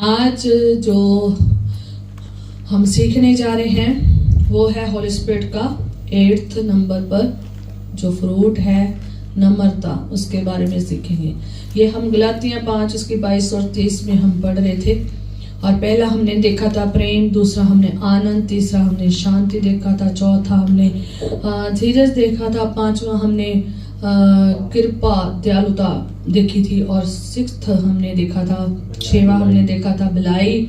आज जो हम सीखने जा रहे हैं वो है होली स्पिरिट का 8th नंबर पर जो फ्रूट है नम्रता, उसके बारे में सीखेंगे। ये हम गलातियां 5 उसकी 22 और 23 में हम पढ़ रहे थे। और पहला हमने देखा था प्रेम, दूसरा हमने आनंद, तीसरा हमने शांति देखा था, चौथा हमने धीरज देखा था, पांचवा हमने कृपा दयालुता देखी थी, और 6th हमने देखा था, 6वां हमने देखा था भलाई,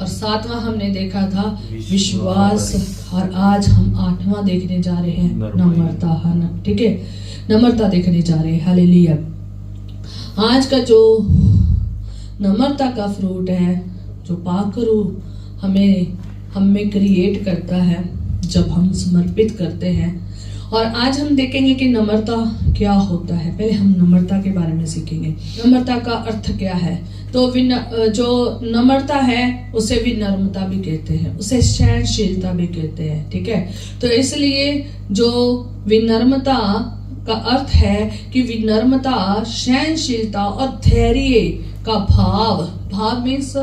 और 7वां हमने देखा था विश्वास, और आज हम 8वां देखने जा रहे हैं नम्रता। ठीक है, नम्रता देखने जा रहे हैं। हालेलुया। आज का जो नम्रता का फ्रूट है, जो पाक रूह हमें क्रिएट करता है जब हम समर्पित करते हैं। और आज हम देखेंगे कि नम्रता क्या होता है। पहले हम नम्रता के बारे में सीखेंगे। नम्रता का अर्थ क्या है? तो जो नम्रता है उसे विनम्रता भी कहते हैं, उसे सहनशीलता भी कहते हैं। ठीक है, तो इसलिए जो विनम्रता का अर्थ है कि विनम्रता, सहनशीलता और धैर्य का भाव मीन्स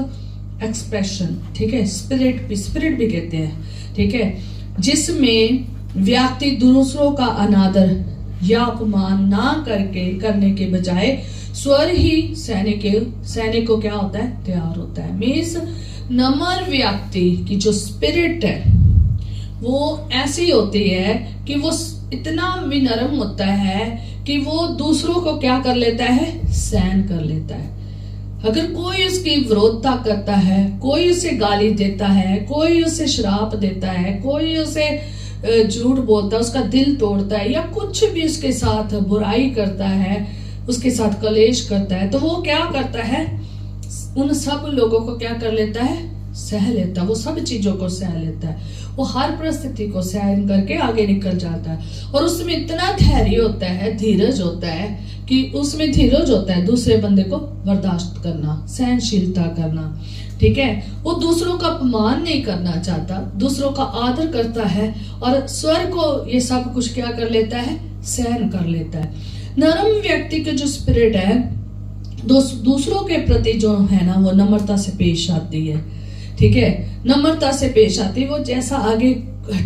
एक्सप्रेशन। ठीक है, स्पिरिट भी कहते हैं। ठीक है, जिसमें व्यक्ति दूसरों का अनादर या अपमान ना करने के बजाय स्वर ही सैनिक को क्या होता है, तैयार होता है। मीन्स नम्र व्यक्ति की जो स्पिरिट है वो ऐसी होती है कि वो इतना विनम्र होता है कि वो दूसरों को क्या कर लेता है, सहन कर लेता है। अगर कोई उसकी विरोधता करता है, कोई उसे गाली देता है, कोई उसे श्राप देता है, कोई उसे झूठ बोलता है, उसका दिल तोड़ता है, या कुछ भी उसके साथ बुराई करता है, उसके साथ कलेश करता है, तो वो क्या करता है, उन सब लोगों को क्या कर लेता है, सह लेता है। वो सब चीजों को सह लेता है, वो हर परिस्थिति को सहन करके आगे निकल जाता है। और उसमें इतना धैर्य होता है, धीरज होता है कि उसमें धीरज होता है दूसरे बंदे को बर्दाश्त करना, सहनशीलता करना। ठीक है, वो दूसरों का अपमान नहीं करना चाहता, दूसरों का आदर करता है, और स्वर को ये सब कुछ क्या कर लेता है, सहन कर लेता है। नरम व्यक्ति के जो स्पिरिट है दूसरों के प्रति जो है ना, वो नम्रता से पेश आती है। ठीक है, नम्रता से पेश आती है। वो जैसा आगे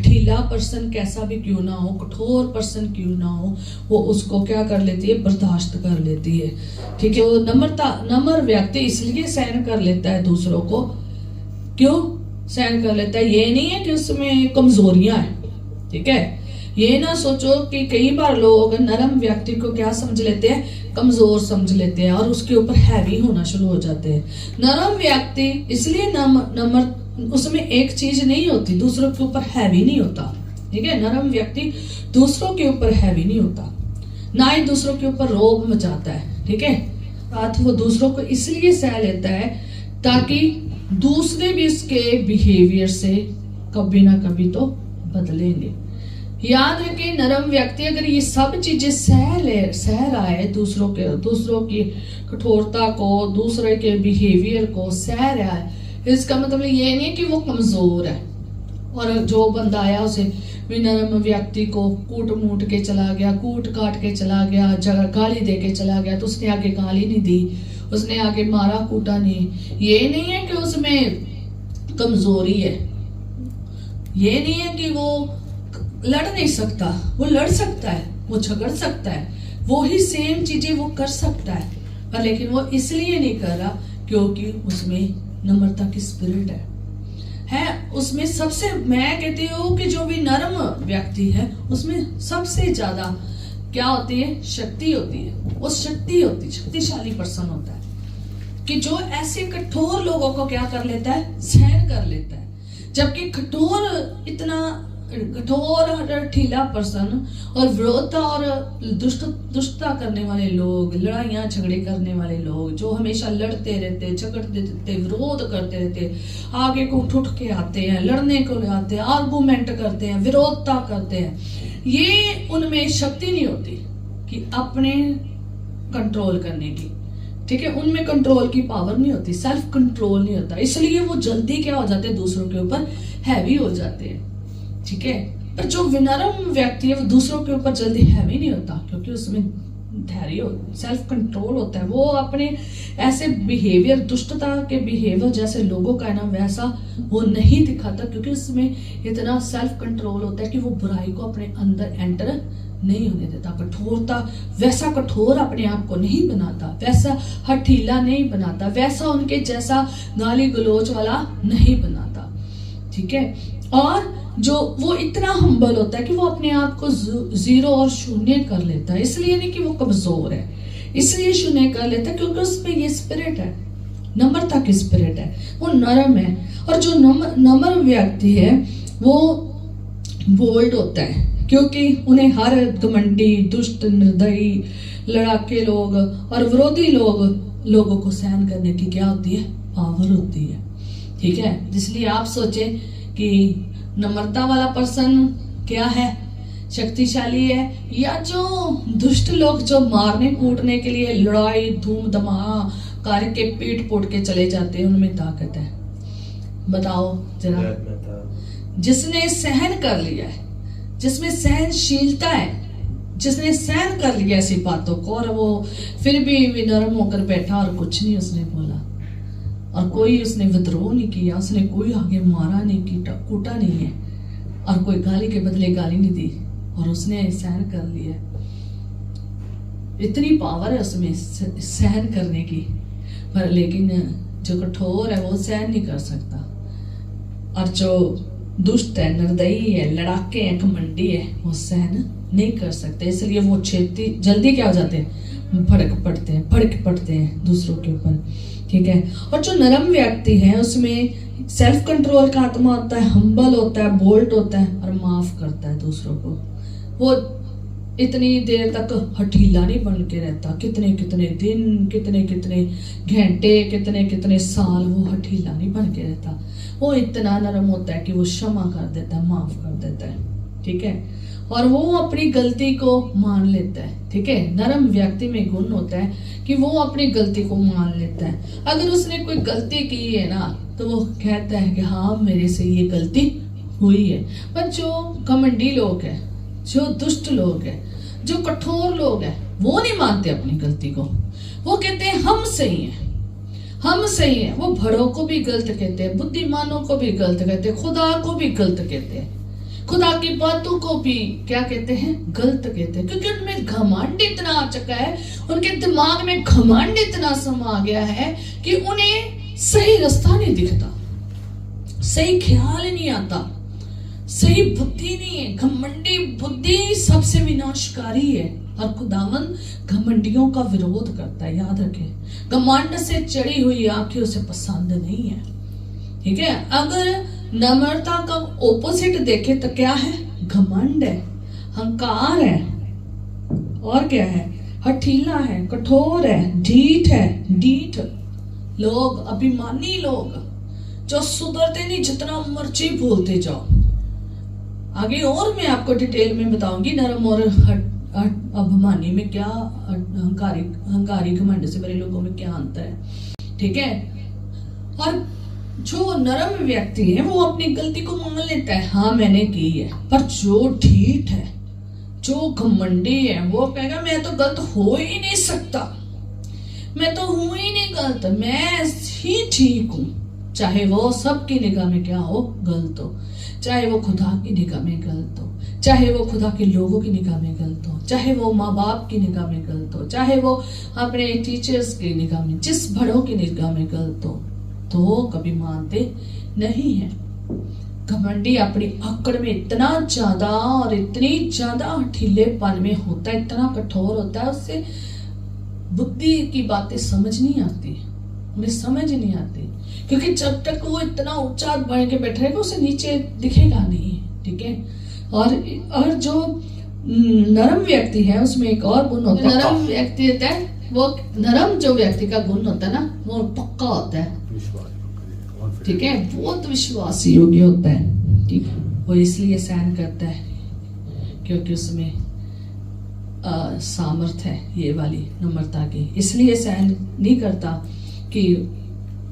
ढीला पर्सन कैसा भी क्यों ना हो, कठोर पर्सन क्यों ना हो, वो उसको क्या कर लेती है, बर्दाश्त कर लेती है। ठीक है, वो नम्र व्यक्ति इसलिए सहन कर लेता है दूसरों को। क्यों सहन कर लेता है? ये नहीं है कि उसमें कमजोरियां हैं। ठीक है, ये ना सोचो कि कई बार लोग नरम व्यक्ति को क्या समझ लेते हैं, कमजोर समझ लेते हैं, और उसके ऊपर हैवी होना शुरू हो जाते हैं। नरम व्यक्ति इसलिए नम्र, उसमें एक चीज नहीं होती, दूसरों के ऊपर हैवी नहीं होता। ठीक है, नरम व्यक्ति दूसरों के ऊपर हैवी नहीं होता, ना ही दूसरों के ऊपर रोब मचाता है। ठीक है, साथ वो दूसरों को इसलिए सह लेता है ताकि दूसरे भी इसके बिहेवियर से कभी ना कभी तो बदलेंगे। याद रखें, नरम व्यक्ति अगर ये सब चीजें सह रहा है, दूसरों की कठोरता को, दूसरे के बिहेवियर को सह रहा है, इसका मतलब ये नहीं है कि वो कमजोर है। और जो बंदा आया उसे विनम्र व्यक्ति को कूट के चला गया, कूट काट के चला गया, गाली दे के चला गया, तो उसने आगे गाली नहीं दी, उसने आगे मारा कूटा नहीं। ये नहीं है कि उसमें कमजोरी है, ये नहीं है कि वो लड़ नहीं सकता, वो लड़ सकता है, वो झगड़ सकता है, वो ही सेम चीजें वो कर सकता है, पर लेकिन वो इसलिए नहीं कर रहा क्योंकि उसमें नम्रता की स्पिरिट है। उसमें सबसे, मैं कहती हूँ कि जो भी नरम व्यक्ति है उसमें सबसे ज्यादा क्या होती है, शक्ति होती है। वो शक्तिशाली पर्सन होता है कि जो ऐसे कठोर लोगों को क्या कर लेता है, सहन कर लेता है। जबकि कठोर ढीला पर्सन और विरोधता और दुष्टता करने वाले लोग, लड़ाइयां झगड़े करने वाले लोग, जो हमेशा लड़ते रहते, झगड़ते रहते, विरोध करते रहते, आगे को उठ के आते हैं, लड़ने को आते हैं, आर्गुमेंट करते हैं, विरोधता करते हैं, ये उनमें शक्ति नहीं होती कि अपने कंट्रोल करने की। ठीक है, उनमें कंट्रोल की पावर नहीं होती, सेल्फ कंट्रोल नहीं होता, इसलिए वो जल्दी क्या हो जाते हैं, दूसरों के ऊपर हैवी हो जाते हैं। ठीक है, पर जो विनम्र व्यक्ति है वो दूसरों के ऊपर जल्दी हैवी नहीं होता, क्योंकि उसमें हैरी सेल्फ कंट्रोल होता है, वो अपने ऐसे बिहेवियर, दुष्टता के बिहेवियर जैसे लोगों का है ना, वैसा वो नहीं दिखाता, क्योंकि उसमें इतना सेल्फ कंट्रोल होता है कि वो बुराई को अपने अंदर एंटर नहीं होने देता। कठोरता, वैसा कठोर अपने आप को नहीं बनाता, वैसा हठीला नहीं बनाता, वैसा उनके जैसा गाली गलोच वाला नहीं बनाता, ठीक है। और जो वो इतना हम्बल होता है कि वो अपने आप को जीरो और शून्य कर लेता है, इसलिए नहीं कि वो कमजोर है, इसलिए शून्य कर लेता है क्योंकि उसमें ये स्पिरिट है, नम्रता की स्पिरिट है, वो नरम है। और जो नम्र व्यक्ति है वो बोल्ड होता है, क्योंकि उन्हें हर घमंडी, दुष्ट, निर्दयी, लड़ाके लोग और विरोधी लोगों को सहन करने की क्या होती है, पावर होती है, ठीक है। इसलिए आप सोचें कि नम्रता वाला पर्सन क्या है, शक्तिशाली है, या जो दुष्ट लोग जो मारने कूटने के लिए लड़ाई धूम धमा करके पीट पोट के चले जाते हैं, उनमें ताकत है? बताओ जरा। जिसने सहन कर लिया है, जिसमें सहनशीलता है, जिसने सहन कर लिया ऐसी बातों को, और वो फिर भी नरम होकर बैठा और कुछ नहीं उसने बोला, और कोई उसने विद्रोह नहीं किया, उसने कोई आगे मारा नहीं, कूटा नहीं है, और कोई गाली के बदले गाली नहीं दी, और उसने सहन कर लिया। इतनी पावर है उसमें सहन करने की, पर लेकिन जो कठोर है वो सहन नहीं कर सकता, और जो दुष्ट है, निर्दयी है, लड़ाके हैं, घमंडी है, वो सहन नहीं कर सकते। इसलिए वो जल्दी क्या हो जाते हैं, भड़क पड़ते हैं दूसरों के ऊपर, ठीक है। और जो नरम व्यक्ति है उसमें सेल्फ कंट्रोल का आत्मा होता है, हम्बल होता है, बोल्ड होता है, और माफ करता है दूसरों को। वो इतनी देर तक हठीला नहीं बन के रहता, कितने कितने दिन, कितने कितने घंटे, कितने कितने साल वो हठीला नहीं बन के रहता। वो इतना नरम होता है कि वो क्षमा कर देता है, माफ कर देता है, ठीक है। और वो अपनी गलती को मान लेता है, ठीक है। नरम व्यक्ति में गुण होता है कि वो अपनी गलती को मान लेता है। अगर उसने कोई गलती की है ना, तो वो कहता है कि हाँ मेरे से ये गलती हुई है। पर जो घमंडी लोग हैं, जो दुष्ट लोग हैं, जो कठोर लोग हैं, वो नहीं मानते अपनी गलती को। वो कहते हैं हम सही हैं, हम सही हैं। वो बड़ों को भी गलत कहते हैं, बुद्धिमानों को भी गलत कहते हैं, खुदा को भी गलत कहते हैं, खुदा की बातों को भी क्या कहते हैं, गलत कहते हैं, क्योंकि उनमें घमंड इतना आ चुका है, उनके दिमाग में घमंड इतना समा गया है कि उन्हें सही रास्ता नहीं दिखता, सही ख्याल नहीं आता, सही बुद्धि नहीं है। घमंडी बुद्धि सबसे विनाशकारी है, और खुदावन घमंडियों का विरोध करता है, याद रखें। घमंड से चढ़ी हुई आंखें उसे पसंद नहीं है, ठीक है। अगर नम्रता का ओपोजिट देखे तो क्या है, घमंड है, हंकार है, और क्या है, हठीला है, कठोर है, ढीठ लोग, अभिमानी लोग, जो सुधरते नहीं, जितना मर्जी बोलते जाओ। आगे और मैं आपको डिटेल में बताऊंगी नरम और अभिमानी में क्या, हंकारी घमंड से भरे लोगों में क्या अंतर है, ठीक है। और जो नरम व्यक्ति है वो अपनी गलती को मान लेता है, हाँ मैंने की है। पर जो ढीठ है, जो घमंडी है, वो कहेगा मैं तो गलत हो ही नहीं सकता, मैं तो हूं ही नहीं गलत, मैं ही ठीक हूं। चाहे वो सबकी निगाह में क्या हो, गलत हो, चाहे वो खुदा की निगाह में गलत हो, चाहे वो खुदा के लोगों की निगाह में गलत हो, चाहे वो माँ बाप की निगाह में गलत हो, चाहे वो अपने टीचर्स की निगाह में, जिस बड़ों की निगाह में गलत हो, तो कभी मानते नहीं है। घमंडी अपनी अकड़ में इतना ज्यादा और इतनी ज्यादा हठीलेपन में होता है, इतना कठोर होता है, उससे बुद्धि की बातें समझ नहीं आती, उन्हें समझ नहीं आती, क्योंकि जब तक वो इतना ऊंचा बढ़ के बैठेगा उसे नीचे दिखेगा नहीं, ठीक है। और जो नरम व्यक्ति है उसमें एक और गुण होता है, नरम व्यक्ति होता है वो, नरम जो व्यक्ति का गुण होता है ना, वो पक्का होता है, ठीक है, बहुत विश्वासी योग्य होता है, ठीक है। वो इसलिए सहन करता है क्योंकि उसमें सामर्थ है ये वाली नम्रता की, इसलिए सहन नहीं करता कि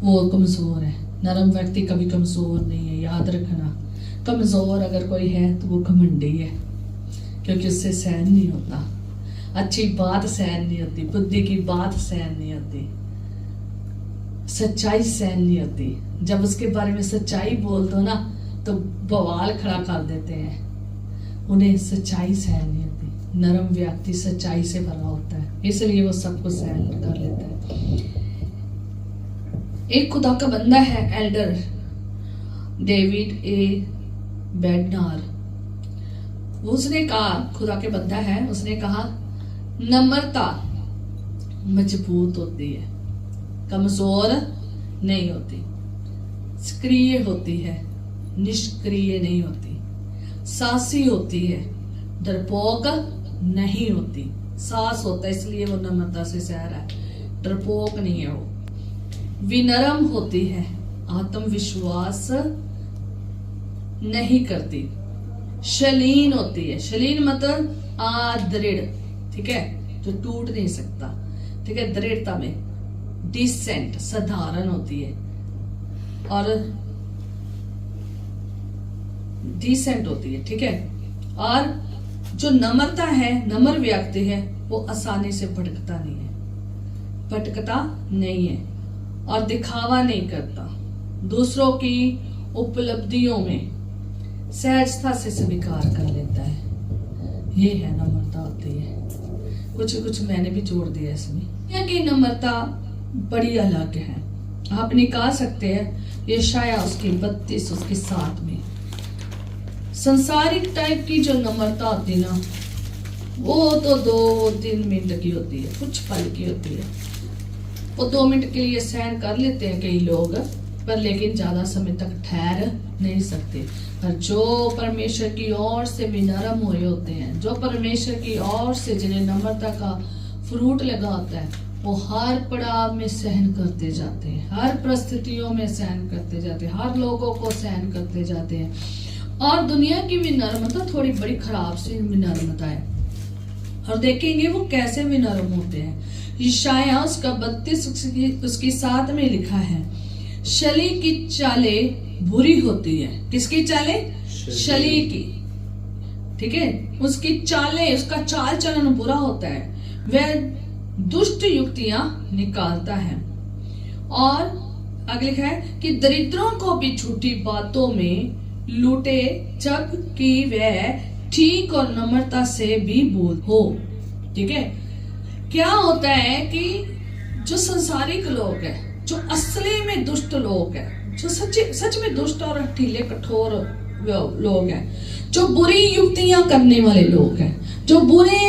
वो कमजोर है। नरम व्यक्ति कभी कमजोर नहीं है, याद रखना। कमजोर अगर कोई है तो वो घमंडी है, क्योंकि उससे सहन नहीं होता। अच्छी बात सहन नहीं होती, बुद्धि की बात सहन नहीं होती, सच्चाई सहन नहीं होती। जब उसके बारे में सच्चाई बोल दो ना तो बवाल खड़ा कर देते हैं। उन्हें सच्चाई सहन नहीं होती। नरम व्यक्ति सच्चाई से भरा होता है, इसलिए वो सब कुछ सहन कर लेता है। एक खुदा का बंदा है एल्डर डेविड ए बेडनार, उसने कहा, खुदा के बंदा है, उसने कहा नम्रता मजबूत होती है, कमजोर नहीं होती, सक्रिय होती है, निष्क्रिय नहीं होती, साहसी होती है, डरपोक नहीं होती। साहस होता है इसलिए वो नम्रता से सह रहा है, डरपोक नहीं है वो। विनम्र होती है, आत्मविश्वास नहीं करती, शलीन होती है, शलीन मतलब दृढ़, ठीक है, जो टूट नहीं सकता, ठीक है, दृढ़ता में। डिसेंट साधारण होती है और डिसेंट होती है, ठीक है। और जो नम्रता है, नम्र व्यक्ति है, वो आसानी से भटकता नहीं है, भटकता नहीं है और दिखावा नहीं करता, दूसरों की उपलब्धियों में सहजता से स्वीकार कर लेता है। ये है नम्रता होती है। कुछ मैंने भी जोड़ दिया इसमें। यह की नम्रता बड़ी अलग है। आप निकाल सकते हैं यशाया उसकी 32 उसके 7 में। संसारिक टाइप की जो नम्रता होती ना, वो तो 2-3 मिनट की होती है, कुछ पल की होती है। वो 2 मिनट के लिए सहन कर लेते हैं कई लोग, पर लेकिन ज्यादा समय तक ठहर नहीं सकते। पर जो परमेश्वर की ओर से विनम्र हुए होते हैं, जो परमेश्वर की ओर से जिन्हें नम्रता का फ्रूट लगा होता है, वो हर पड़ाव में सहन करते जाते हैं, हर परिस्थितियों में सहन करते जाते हैं, हर लोगों को सहन करते जाते हैं। और दुनिया की विनम्रता थोड़ी बड़ी खराब सी विनम्रता है, और देखेंगे वो कैसे विनम्र होते हैं। यशाया उसका 32 उसकी 7 में लिखा है, शली की चालें बुरी होती है। किसकी चालें? शली की, ठीक है, उसकी चालें, उसका चाल चलन बुरा होता है, वह दुष्ट युक्तियां निकालता है। और आगे लिखा है कि दरिद्रों को भी झूठी बातों में लूटे, जबकि वह ठीक और नम्रता से भी बोल हो, ठीक है। क्या होता है कि जो संसारिक लोग हैं, जो असली में दुष्ट लोग हैं, जो सच में दुष्ट और हठीले कठोर लोग हैं, जो बुरी युक्तियां करने वाले लोग हैं, जो बुरे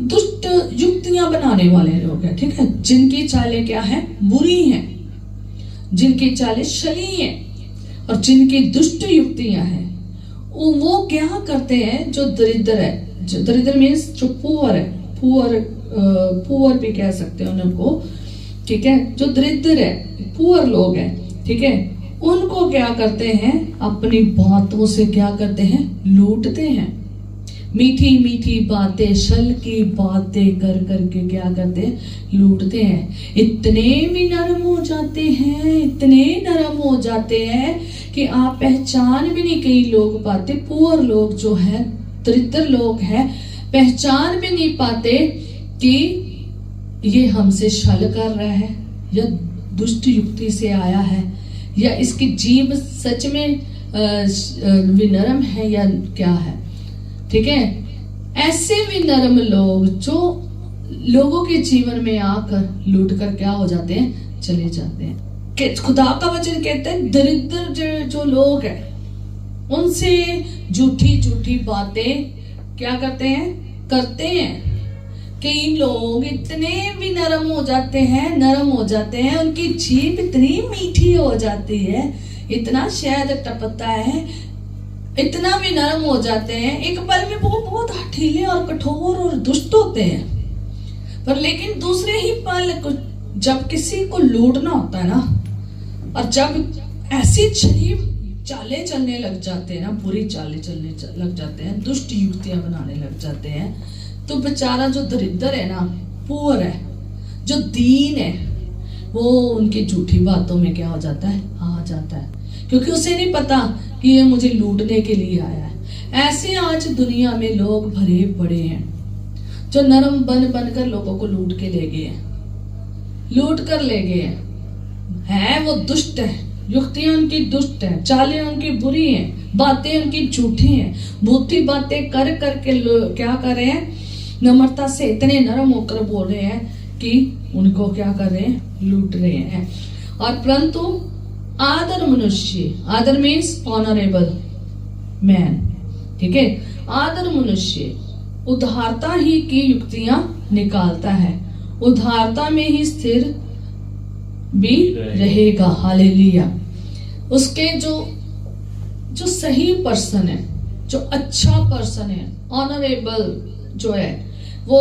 दुष्ट युक्तियां बनाने वाले लोग हैं, ठीक है, जिनकी चालें क्या है? बुरी हैं, जिनकी चालें शली हैं और जिनकी दुष्ट युक्तियां हैं, वो क्या करते हैं? जो दरिद्र है, जो दरिद्र मीन्स जो पुअर है, पुअर भी कह सकते हैं उनको, ठीक है, जो दरिद्र है, पुअर लोग हैं, ठीक है, उनको क्या करते हैं? अपनी बातों से क्या करते हैं? लूटते हैं। मीठी मीठी बातें, छल की बातें कर करके क्या करते हैं? लूटते हैं। इतने भी नरम हो जाते हैं, इतने नरम हो जाते हैं कि आप पहचान भी नहीं कई लोग पाते। पुअर लोग जो है, दरिद्र लोग हैं, पहचान भी नहीं पाते कि ये हमसे छल कर रहा है या दुष्ट युक्ति से आया है या इसकी जीभ सच में विनम्र है या क्या है, ठीक है। ऐसे विनम्र लोग जो लोगों के जीवन में आकर लूट कर क्या हो जाते हैं? चले जाते हैं। कि खुदा का वचन कहते हैं दरिद्र जो लोग हैं उनसे झूठी झूठी बातें क्या करते हैं। कई लोग इतने भी नरम हो जाते हैं, उनकी जीभ इतनी मीठी हो जाती है, इतना शहद टपकता है, इतना भी नरम हो जाते हैं, एक पल में वो बहुत हठीले और कठोर और दुष्ट होते हैं, पर लेकिन दूसरे ही पल जब किसी को लूटना होता है ना, और जब ऐसी छली चालें चलने लग जाते हैं ना, बुरी चालें चलने लग जाते हैं, दुष्ट युक्तियां बनाने लग जाते हैं, तो बेचारा जो दरिद्र है ना, पुअर है, जो दीन है, वो उनकी झूठी बातों में क्या हो जाता है? आ जाता है, क्योंकि उसे नहीं पता कि ये मुझे लूटने के लिए आया है। ऐसे आज दुनिया में लोग भरे पड़े हैं जो नरम बन बनकर लोगों को लूट के ले गए हैं, लूट कर ले गए हैं। है वो दुष्ट है, युक्तियां उनकी दुष्ट है, चालें उनकी बुरी हैं, बातें उनकी झूठी हैं, भूती बातें कर करके क्या कर रहे हैं, नम्रता से इतने नरम होकर बोल रहे हैं कि उनको क्या कर रहे हैं, लूट रहे हैं। और परंतु आदर मनुष्य, आदर मीन्स ऑनरेबल मैन, ठीक है, आदर मनुष्य उदारता ही की युक्तियां निकालता है, उदारता में ही स्थिर भी रहेगा। हालेलुया। उसके जो सही पर्सन है, जो अच्छा पर्सन है, ऑनरेबल जो है, वो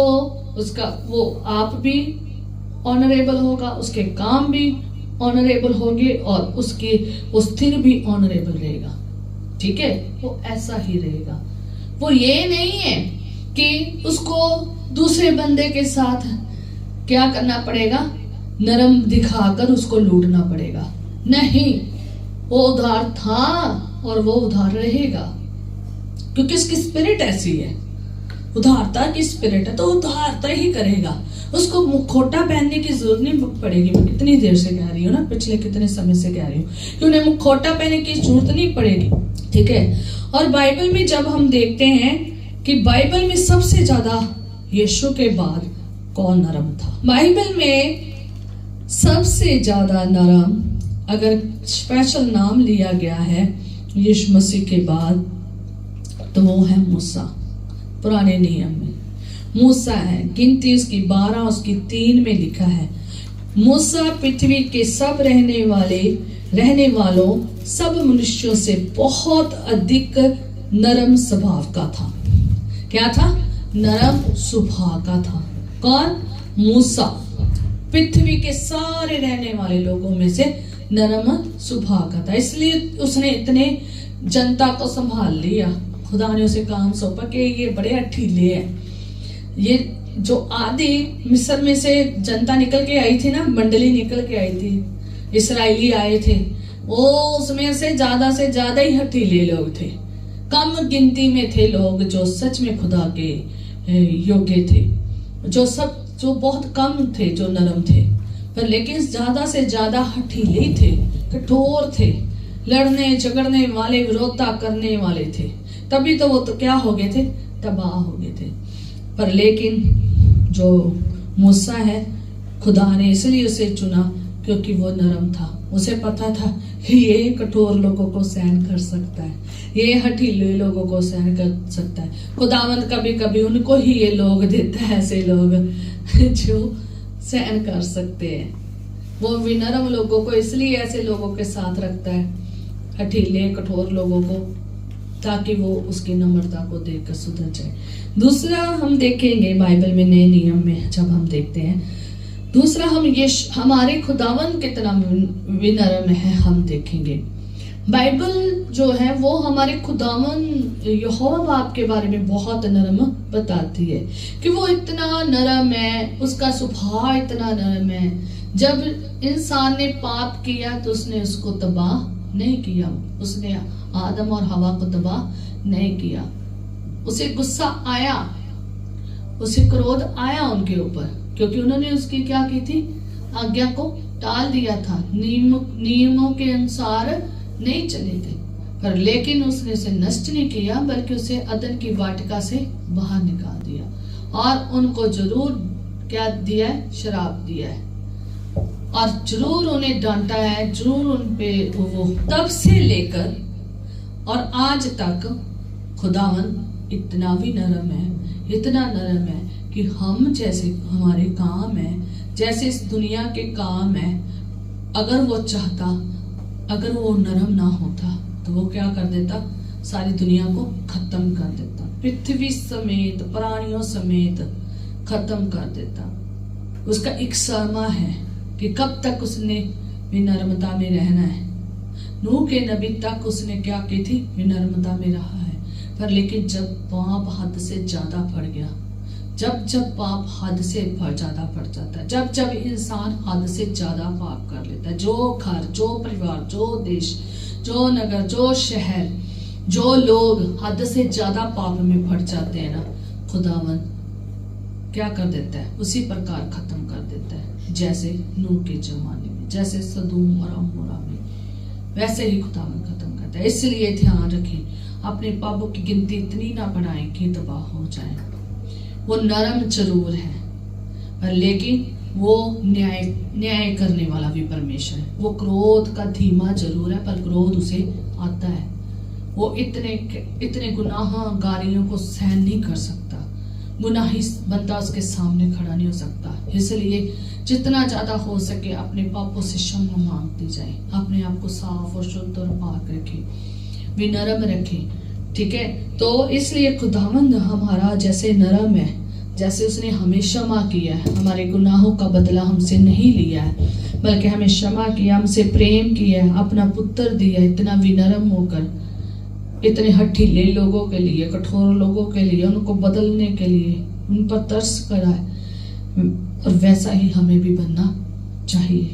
उसका वो आप भी ऑनरेबल होगा, उसके काम भी ऑनरेबल होंगे और उसके वो स्थिर भी ऑनरेबल रहेगा, ठीक है, वो ऐसा ही रहेगा। वो ये नहीं है कि उसको दूसरे बंदे के साथ क्या करना पड़ेगा, नरम दिखाकर उसको लूटना पड़ेगा, नहीं, वो उधार था और वो उधार रहेगा, क्योंकि उसकी स्पिरिट ऐसी है, उधारता की स्पिरिट है, तो उधारता ही करेगा। उसको मुखौटा पहनने की जरूरत नहीं पड़ेगी। मैं कितनी देर से कह रही हूँ ना, पिछले कितने समय से कह रही हूँ कि उन्हें मुखौटा पहनने की जरूरत नहीं पड़ेगी, ठीक है। और बाइबल में जब हम देखते हैं कि बाइबल में सबसे ज्यादा यीशु के बाद कौन नरम था, बाइबल में सबसे ज्यादा नरम अगर स्पेशल नाम लिया गया है यीशु मसीह के बाद, तो वो है मूसा। पुराने नियम में मूसा है, गिनती उसकी 12 उसकी 3 में लिखा है, मूसा पृथ्वी के सब रहने वालों सब मनुष्यों से बहुत अधिक नरम स्वभाव का था। क्या था? नरम स्वभाव का था। कौन? मूसा। पृथ्वी के सारे रहने वाले लोगों में से नरम स्वभाव का था, इसलिए उसने इतने जनता को संभाल लिया। खुदा ने उसे काम सौंपा कि ये बड़े अठीले हैं। ये जो आदि मिस्र में से जनता निकल के आई थी ना, मंडली निकल के आई थी, इसराइली आए थे, वो उसमें से ज्यादा ही हठीले लोग थे। कम गिनती में थे लोग जो सच में खुदा के योग्य थे, जो बहुत कम थे जो नरम थे, पर लेकिन ज्यादा से ज्यादा हठीले थे, कठोर थे, लड़ने झगड़ने वाले, विरोधता करने वाले थे। तभी तो वो तो क्या हो गए थे? तबाह हो गए थे। पर लेकिन जो मूसा है, खुदा ने इसलिए उसे चुना क्योंकि वो नरम था। उसे पता था कि ये कठोर लोगों को सहन कर सकता है, ये हठीले लोगों को सहन कर सकता है। खुदावंद कभी कभी उनको ही ये लोग देता है, ऐसे लोग जो सहन कर सकते हैं। वो भी नरम लोगों को इसलिए ऐसे लोगों के साथ रखता है, हठीले कठोर लोगों को, ताकि वो उसकी नम्रता को देखकर सुधर जाए। दूसरा हम देखेंगे बाइबल में नए नियम में जब हम देखते हैं, दूसरा हम ये हमारे खुदावन कितना विनम्र है हम देखेंगे। बाइबल जो है वो हमारे खुदावन यहोवा बाप के बारे में बहुत नरम बताती है कि वो इतना नरम है, उसका स्वभाव इतना नरम है। जब इंसान ने पाप किया तो उसने उसको तबाह नहीं किया, उसने आदम और हवा को तबाह नहीं किया। उसे गुस्सा आया, उसे क्रोध आया उनके ऊपर, क्योंकि उन्होंने उसकी क्या की थी? आज्ञा को टाल दिया था, नियमों के अनुसार नहीं चले थे। पर लेकिन उसने उसे नष्ट नहीं किया, बल्कि उसे अदन की वाटिका से बाहर निकाल दिया और उनको जरूर क्या दिया है? शराब दिया है, और जरूर उन्हें डांटा है, जरूर उन पे वो तब से लेकर और आज तक खुदावन इतना भी नरम है, इतना नरम है कि हम जैसे हमारे काम है, जैसे इस दुनिया के काम है, अगर वो चाहता, अगर वो नरम ना होता तो वो क्या कर देता? सारी दुनिया को खत्म कर देता, पृथ्वी समेत प्राणियों समेत खत्म कर देता। उसका एक समय है कि कब तक उसने विनम्रता में रहना है। नूह के नबी तक उसने क्या की थी? विनम्रता में रहा है। पर लेकिन जब पाप हद से ज्यादा बढ़ गया, जब पाप हद से ज्यादा बढ़ जाता है, जब इंसान हद से ज्यादा पाप कर लेता है, जो घर, जो परिवार, जो देश, जो नगर, जो शहर, जो लोग हद से ज्यादा पाप में बढ़ जाते हैं ना, खुदावन क्या कर देता है, उसी प्रकार खत्म कर देता है, जैसे नूह के जमाने में, जैसे सदूम और अमोरा में, वैसे ही खुदावंद खत्म करता है। इसलिए ध्यान रखें, अपने पापों की गिनती इतनी ना बढ़ाएं कि तबाह हो जाए। वो नरम जरूर है, पर लेकिन वो न्याय करने वाला भी परमेश्वर है। वो क्रोध का धीमा जरूर है, पर क्रोध उसे आता है। वो इतने गुनाहगारियों को सहन नहीं कर सकता, गुनाही बंदा उसके सामने खड़ा नहीं हो सकता। इसलिए जितना ज्यादा हो सके अपने पापों से क्षमा मांगती जाए, अपने आप को साफ और शुद्ध और पाक रखें, विनम्र रखें। ठीक है, तो इसलिए खुदावंद हमारा जैसे नरम है, जैसे उसने हमें क्षमा किया है, हमारे गुनाहों का बदला हमसे नहीं लिया है, बल्कि हमें क्षमा किया, हमसे प्रेम किया, अपना पुत्र दिया, इतना विनम्र होकर, इतने हठीले लोगों के लिए, कठोर लोगों के लिए, उनको बदलने के लिए उन पर तरस करा है। और वैसा ही हमें भी बनना चाहिए।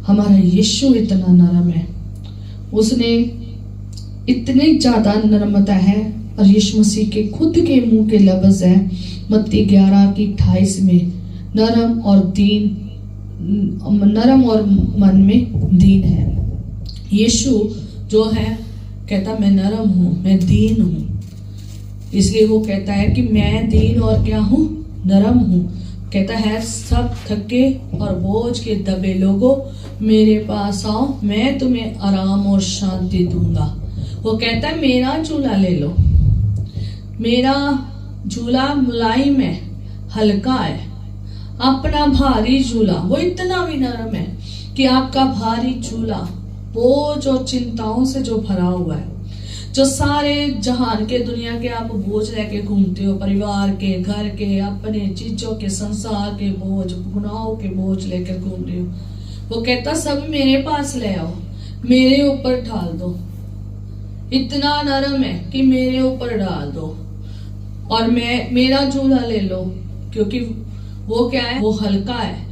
हमारा यीशु इतना नरम है, उसने इतनी ज्यादा नरमता है। और यीशु मसीह के खुद के मुंह के लफ्ज है मत्ती 11:28 में, नरम और मन में दीन है। यीशु जो है कहता मैं नरम हूं, मैं दीन हूं। इसलिए वो कहता है कि मैं दीन और क्या हूं, नरम हूं। कहता है सब थके और बोझ के दबे लोगों मेरे पास आओ, मैं तुम्हें आराम और शांति दूंगा। वो कहता है मेरा झूला ले लो, मेरा झूला मुलायम है, हल्का है, अपना भारी झूला। वो इतना भी नरम है कि आपका भारी झूला बोझ और चिंताओं से जो भरा हुआ है, जो सारे जहान के दुनिया के आप बोझ लेके घूमते हो, परिवार के, घर के, अपने चीजों के, संसार के बोझ, गुनाहों के बोझ लेकर घूम रहे हो, वो कहता सब मेरे पास ले आओ, मेरे ऊपर डाल दो। इतना नरम है कि मेरे ऊपर डाल दो और मेरा झूला ले लो, क्योंकि वो क्या है, वो हल्का है।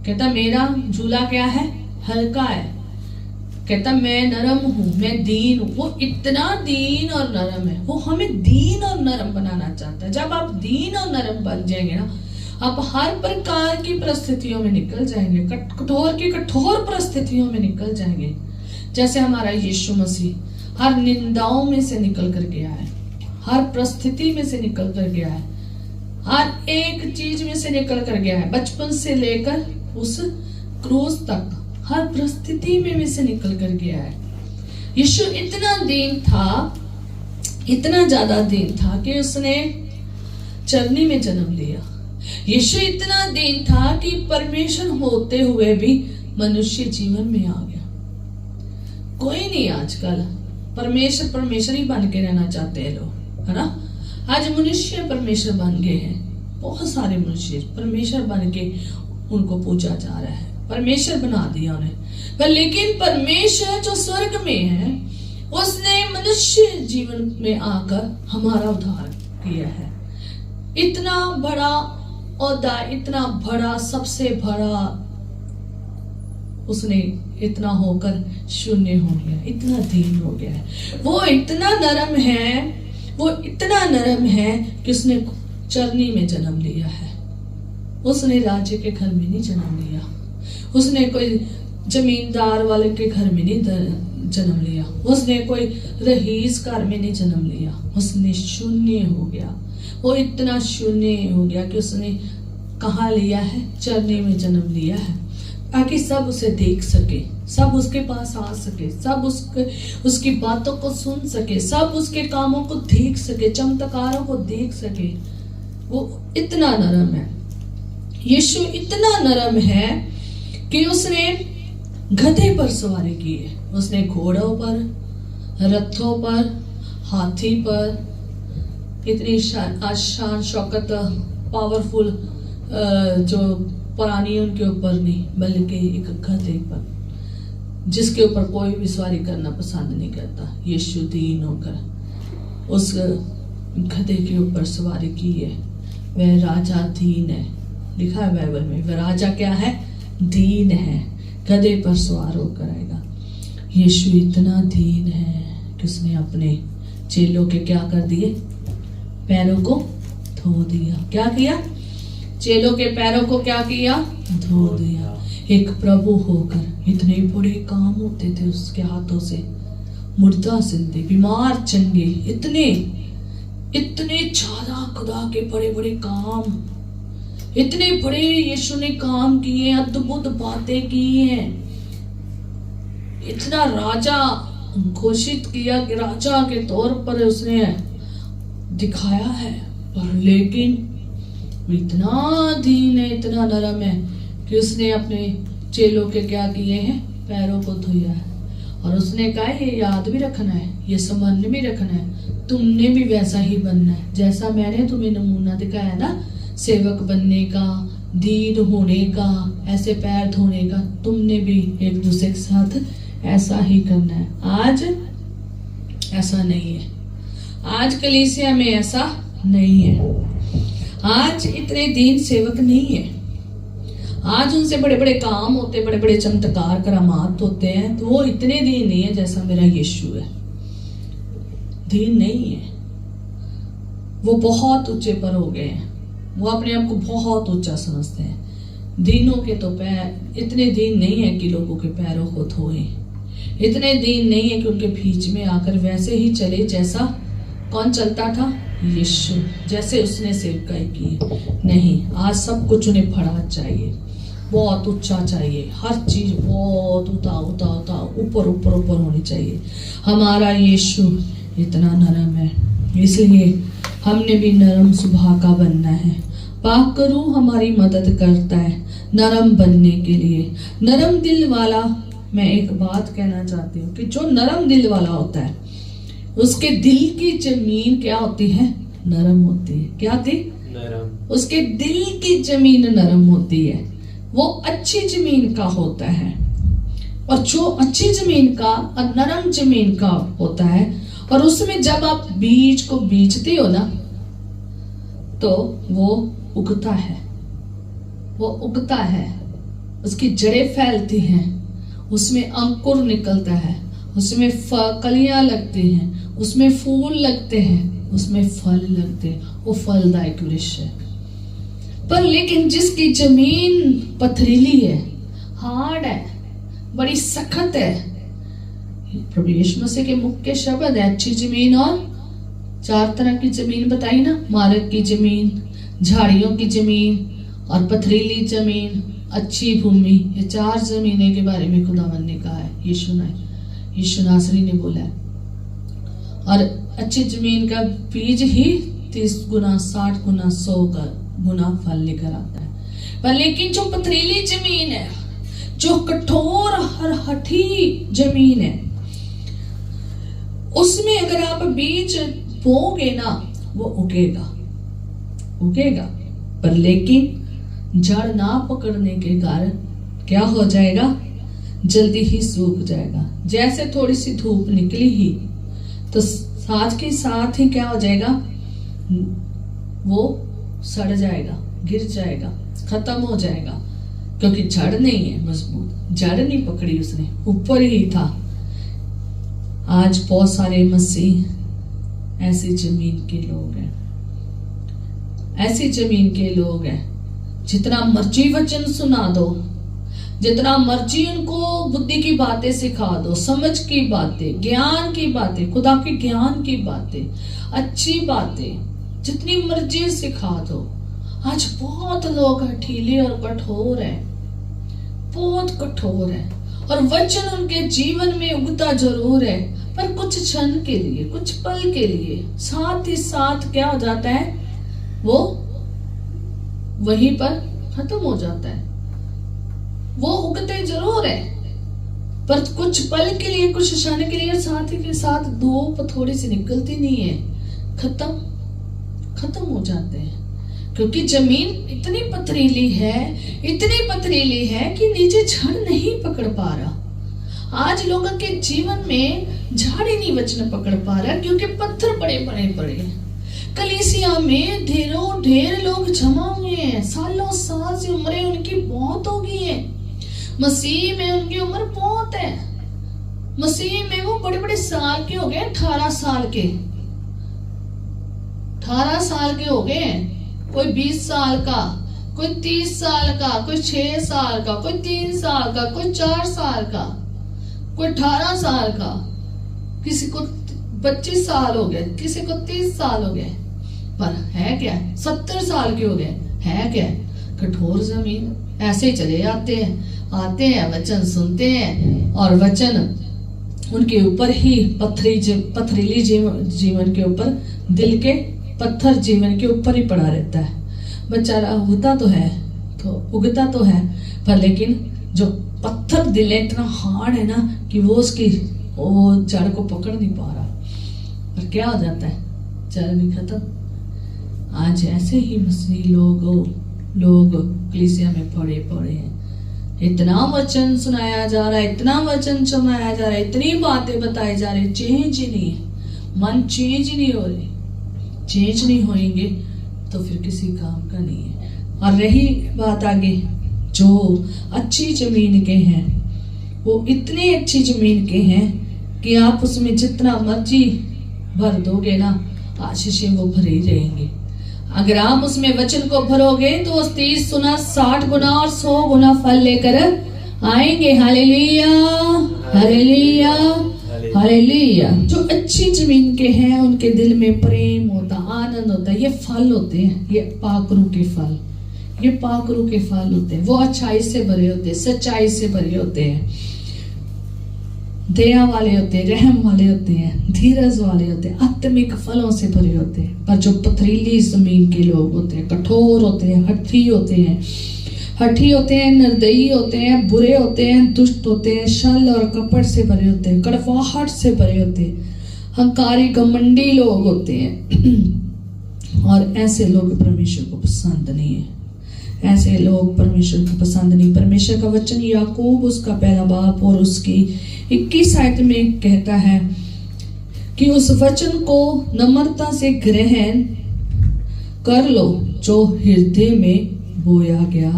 कहता मेरा झूला क्या है, हल्का है। कहता मैं नरम हूं, मैं दीन हूं। वो इतना दीन और नरम है, वो हमें दीन और नरम बनाना चाहता है। जब आप दीन और नरम बन जाएंगे ना, आप हर प्रकार की परिस्थितियों में निकल जाएंगे, कठोर परिस्थितियों में निकल जाएंगे। जैसे हमारा यीशु मसीह हर निंदाओं में से निकल कर गया है, हर परिस्थिति में से निकल कर गया है, हर एक चीज में से निकल कर गया है, बचपन से लेकर उस क्रूस तक हर परिस्थिति में से निकल कर गया है। यीशु इतना दीन था, इतना ज्यादा दीन था कि उसने चरनी में जन्म लिया। यीशु इतना दीन था कि परमेश्वर होते हुए भी मनुष्य जीवन में आ गया। कोई नहीं आजकल परमेश्वर ही बन के रहना चाहते हैं लोग, है ना। आज मनुष्य परमेश्वर बन गए हैं, बहुत सारे मनुष्य परमेश्वर बन के उनको पूजा जा रहा है, परमेश्वर बना दिया उन्हें। पर लेकिन परमेश्वर जो स्वर्ग में है, उसने मनुष्य जीवन में आकर हमारा उद्धार किया है। इतना बड़ा औदा, इतना बड़ा, सबसे बड़ा उसने इतना होकर शून्य हो गया, इतना दीन हो गया है। वो इतना नरम है, वो इतना नरम है कि उसने चरनी में जन्म लिया है। उसने राजे के घर में नहीं जन्म लिया, उसने कोई जमींदार वाले के घर में नहीं जन्म लिया, उसने कोई रईस घर में नहीं जन्म लिया। उसने शून्य हो गया, वो इतना शून्य हो गया कि उसने कहाँ लिया है, चरनी में जन्म लिया है, ताकि सब उसे देख सके, सब उसके पास आ सके, सब उसकी बातों को सुन सके, सब उसके कामों को देख सके, चमत्कारों को देख सके। वो इतना नरम है, यीशु इतना नरम है कि उसने गधे पर सवारी की है, उसने घोड़ों पर, रथों पर, हाथी पर, इतनी शान शौकत पावरफुल जो प्राणी उनके ऊपर नहीं, बल्कि एक गधे पर, जिसके ऊपर कोई भी सवारी करना पसंद नहीं करता। यीशु दीन होकर उस गधे के ऊपर सवारी की है। वह राजा दीन है, लिखा है बाइबल में, वह राजा क्या है, दीन है, गधे पर सवार होकर आएगा। यीशु इतना दीन है कि उसने अपने चेलों के क्या कर दिए, पैरों को धो दिया। क्या किया, चेलों के पैरों को क्या किया? धो दिया। एक प्रभु होकर इतने बड़े काम होते थे उसके हाथों से। मुर्दा जिंदे, बीमार चंगे, इतने इतने ज्यादा खुदा के बड़े बड़े काम, इतने बड़े यीशु ने काम किए, अद्भुत बातें की हैं। इतना राजा घोषित किया कि राजा के तौर पर उसने दिखाया है, पर लेकिन इतना दीन है, इतना नरम है कि उसने अपने चेलों के क्या किए हैं? पैरों को धोया है। और उसने कहा ये याद भी रखना है, ये समझ भी रखना है, तुमने भी वैसा ही बनना है जैसा मैंने तुम्हें नमूना दिखाया ना, सेवक बनने का, दीन होने का, ऐसे पैर धोने का। तुमने भी एक दूसरे के साथ ऐसा ही करना है। आज ऐसा नहीं है, आज कलीसिया में ऐसा नहीं है, आज इतने दीन सेवक नहीं है। आज उनसे बड़े बड़े काम होते, बड़े बड़े चमत्कार करामात होते हैं, तो वो इतने दीन नहीं है जैसा मेरा यीशु है। दीन नहीं है, वो बहुत ऊंचे पर हो गए हैं, वो अपने आप को बहुत ऊंचा समझते हैं। दीनों के तो पैर इतने दीन नहीं है कि लोगों के पैरों को धोए, इतने दीन नहीं है कि उनके बीच में आकर वैसे ही चले जैसा कौन चलता था? यीशु, जैसे उसने सेवकाई की। नहीं, आज सब कुछ उन्हें फड़ा चाहिए, बहुत ऊंचा चाहिए, हर चीज बहुत ऊपर ऊपर ऊपर होनी चाहिए। हमारा यीशु इतना नरम है, इसलिए हमने भी नरम स्वभाव का बनना है। पाक रूह हमारी मदद करता है नरम बनने के लिए। नरम दिल वाला, मैं एक बात कहना चाहती हूँ कि जो नरम दिल वाला होता है उसके दिल की जमीन क्या होती है? नरम होती है। क्या होती? नरम। उसके दिल की जमीन नरम होती है, वो अच्छी जमीन का होता है। और जो अच्छी जमीन का और नरम जमीन का होता है, और उसमें जब आप बीज को बीजते हो ना, तो वो उगता है, वो उगता है, उसकी जड़ें फैलती हैं, उसमें अंकुर निकलता है, उसमें कलियां लगती हैं, उसमें फूल लगते हैं, उसमें फल लगते हैं, वो फलदायक वृक्ष है। पर लेकिन जिसकी जमीन पथरीली है, हार्ड है, बड़ी सख्त है, प्रभु यीशु मसीह के मुख के शब्द है, अच्छी जमीन और 4 तरह की जमीन बताई ना, मार्ग की जमीन, झाड़ियों की जमीन और पथरीली जमीन, अच्छी भूमि। ये 4 जमीनें के बारे में खुदावंद ने कहा है, यीशु नासरी ने बोला है। और अच्छी जमीन का बीज ही 30 गुना, 60 गुना, 100 गुना फल लेकर आता है। पर लेकिन जो पथरीली जमीन है, जो कठोर और हठी जमीन है, उसमें अगर आप बीज बोगे ना, वो उगेगा, पर लेकिन जड़ ना पकड़ने के कारण क्या हो जाएगा? जल्दी ही सूख जाएगा। जैसे थोड़ी सी धूप निकली ही तो साथ के साथ ही क्या हो जाएगा? वो सड़ जाएगा, गिर जाएगा, खत्म हो जाएगा, क्योंकि जड़ नहीं है मजबूत, जड़ नहीं पकड़ी उसने, ऊपर ही था। आज बहुत सारे मसीह ऐसी जमीन के लोग हैं, ऐसी जमीन के लोग हैं, जितना मर्जी वचन सुना दो, जितना मर्जी उनको बुद्धि की बातें सिखा दो, समझ की बातें, ज्ञान की बातें, खुदा के ज्ञान की बातें, अच्छी बातें जितनी मर्जी सिखा दो, आज बहुत लोग हठीले और कठोर हैं, बहुत कठोर हैं। और वचन उनके जीवन में उगता जरूर है, पर कुछ क्षण के लिए, कुछ पल के लिए, साथ ही साथ क्या हो जाता है? वो वहीं पर खत्म हो जाता है। वो उगते जरूर है, पर कुछ पल के लिए, कुछ क्षण के लिए, साथ ही के साथ धूप थोड़ी सी निकलती नहीं है, खत्म हो जाते हैं। क्योंकि जमीन इतनी पथरीली है कि नीचे जड़ नहीं पकड़ पा रहा। आज लोगों के जीवन में झाड़ी नहीं वचन पकड़ पा रहा, क्योंकि पत्थर बड़े बड़े पड़े हैं। कलीसिया में ढेरों ढेर लोग जमा हुए हैं, सालों साल से उम्रें उनकी बहुत हो गई है, मसीह में उनकी उम्र बहुत है, मसीह में वो बड़े बड़े साल के हो गए, 18 साल के हो गए, कोई 20 साल का, कोई 30 साल का, कोई 6 साल का, कोई 3 साल का, कोई 4 साल का, कोई 18 साल का, किसी को 25 साल हो गए, किसी को 30 साल हो गए, पर है क्या 70 साल के हो गए, है क्या कठोर जमीन। ऐसे ही चले आते हैं वचन सुनते हैं और वचन उनके ऊपर ही पथरीली जीवन के ऊपर, दिल के पत्थर जीवन के ऊपर ही पड़ा रहता है। बेचारा उगता तो है पर लेकिन जो पत्थर दिल है इतना हार्ड है ना कि वो जड़ को पकड़ नहीं पा रहा। और क्या हो जाता है, जड़ भी खत्म। आज ऐसे ही मसीह लोग कलीसिया में पड़े हैं। इतना वचन सुनाया जा रहा है, इतना वचन सुनाया जा रहा है, इतनी बातें बताई जा रही, चेंज ही नहीं है, मन चेंज नहीं हो रही। चेंज नहीं होंगे तो फिर किसी काम का नहीं है। और रही बात आगे, जो अच्छी जमीन के हैं वो इतनी अच्छी जमीन के हैं कि आप उसमें जितना मर्जी भर दोगे ना, आशीषें वो भरे रहेंगे। अगर आप उसमें वचन को भरोगे तो 30 गुना, 60 गुना और 100 गुना फल लेकर आएंगे। Hallelujah, hallelujah, hallelujah. जो अच्छी जमीन के हैं उनके दिल में प्रेम होता, आनंद होता है। ये फल होते हैं, ये पाकरू के फल, ये पाकरू के फल होते हैं। वो अच्छाई से भरे होते हैं, सच्चाई से भरे होते हैं, दया वाले होते हैं, रहम वाले होते हैं, धीरज वाले होते हैं, आत्मिक फलों से भरे होते हैं। पर जो पथरीली जमीन के लोग होते हैं, कठोर होते हैं, हठी होते हैं, निर्दयी होते हैं, बुरे होते हैं, दुष्ट होते हैं, छल और कपट से भरे होते हैं, कड़वाहट से भरे होते हैं, हंकारी घमंडी लोग होते हैं। और ऐसे लोग परमेश्वर को पसंद नहीं है। ऐसे लोग परमेश्वर को पसंद नहीं। परमेश्वर का वचन याकूब उसका पहला बाप और उसकी 21 आयत में कहता है कि उस वचन को नम्रता से ग्रहण कर लो जो हृदय में बोया गया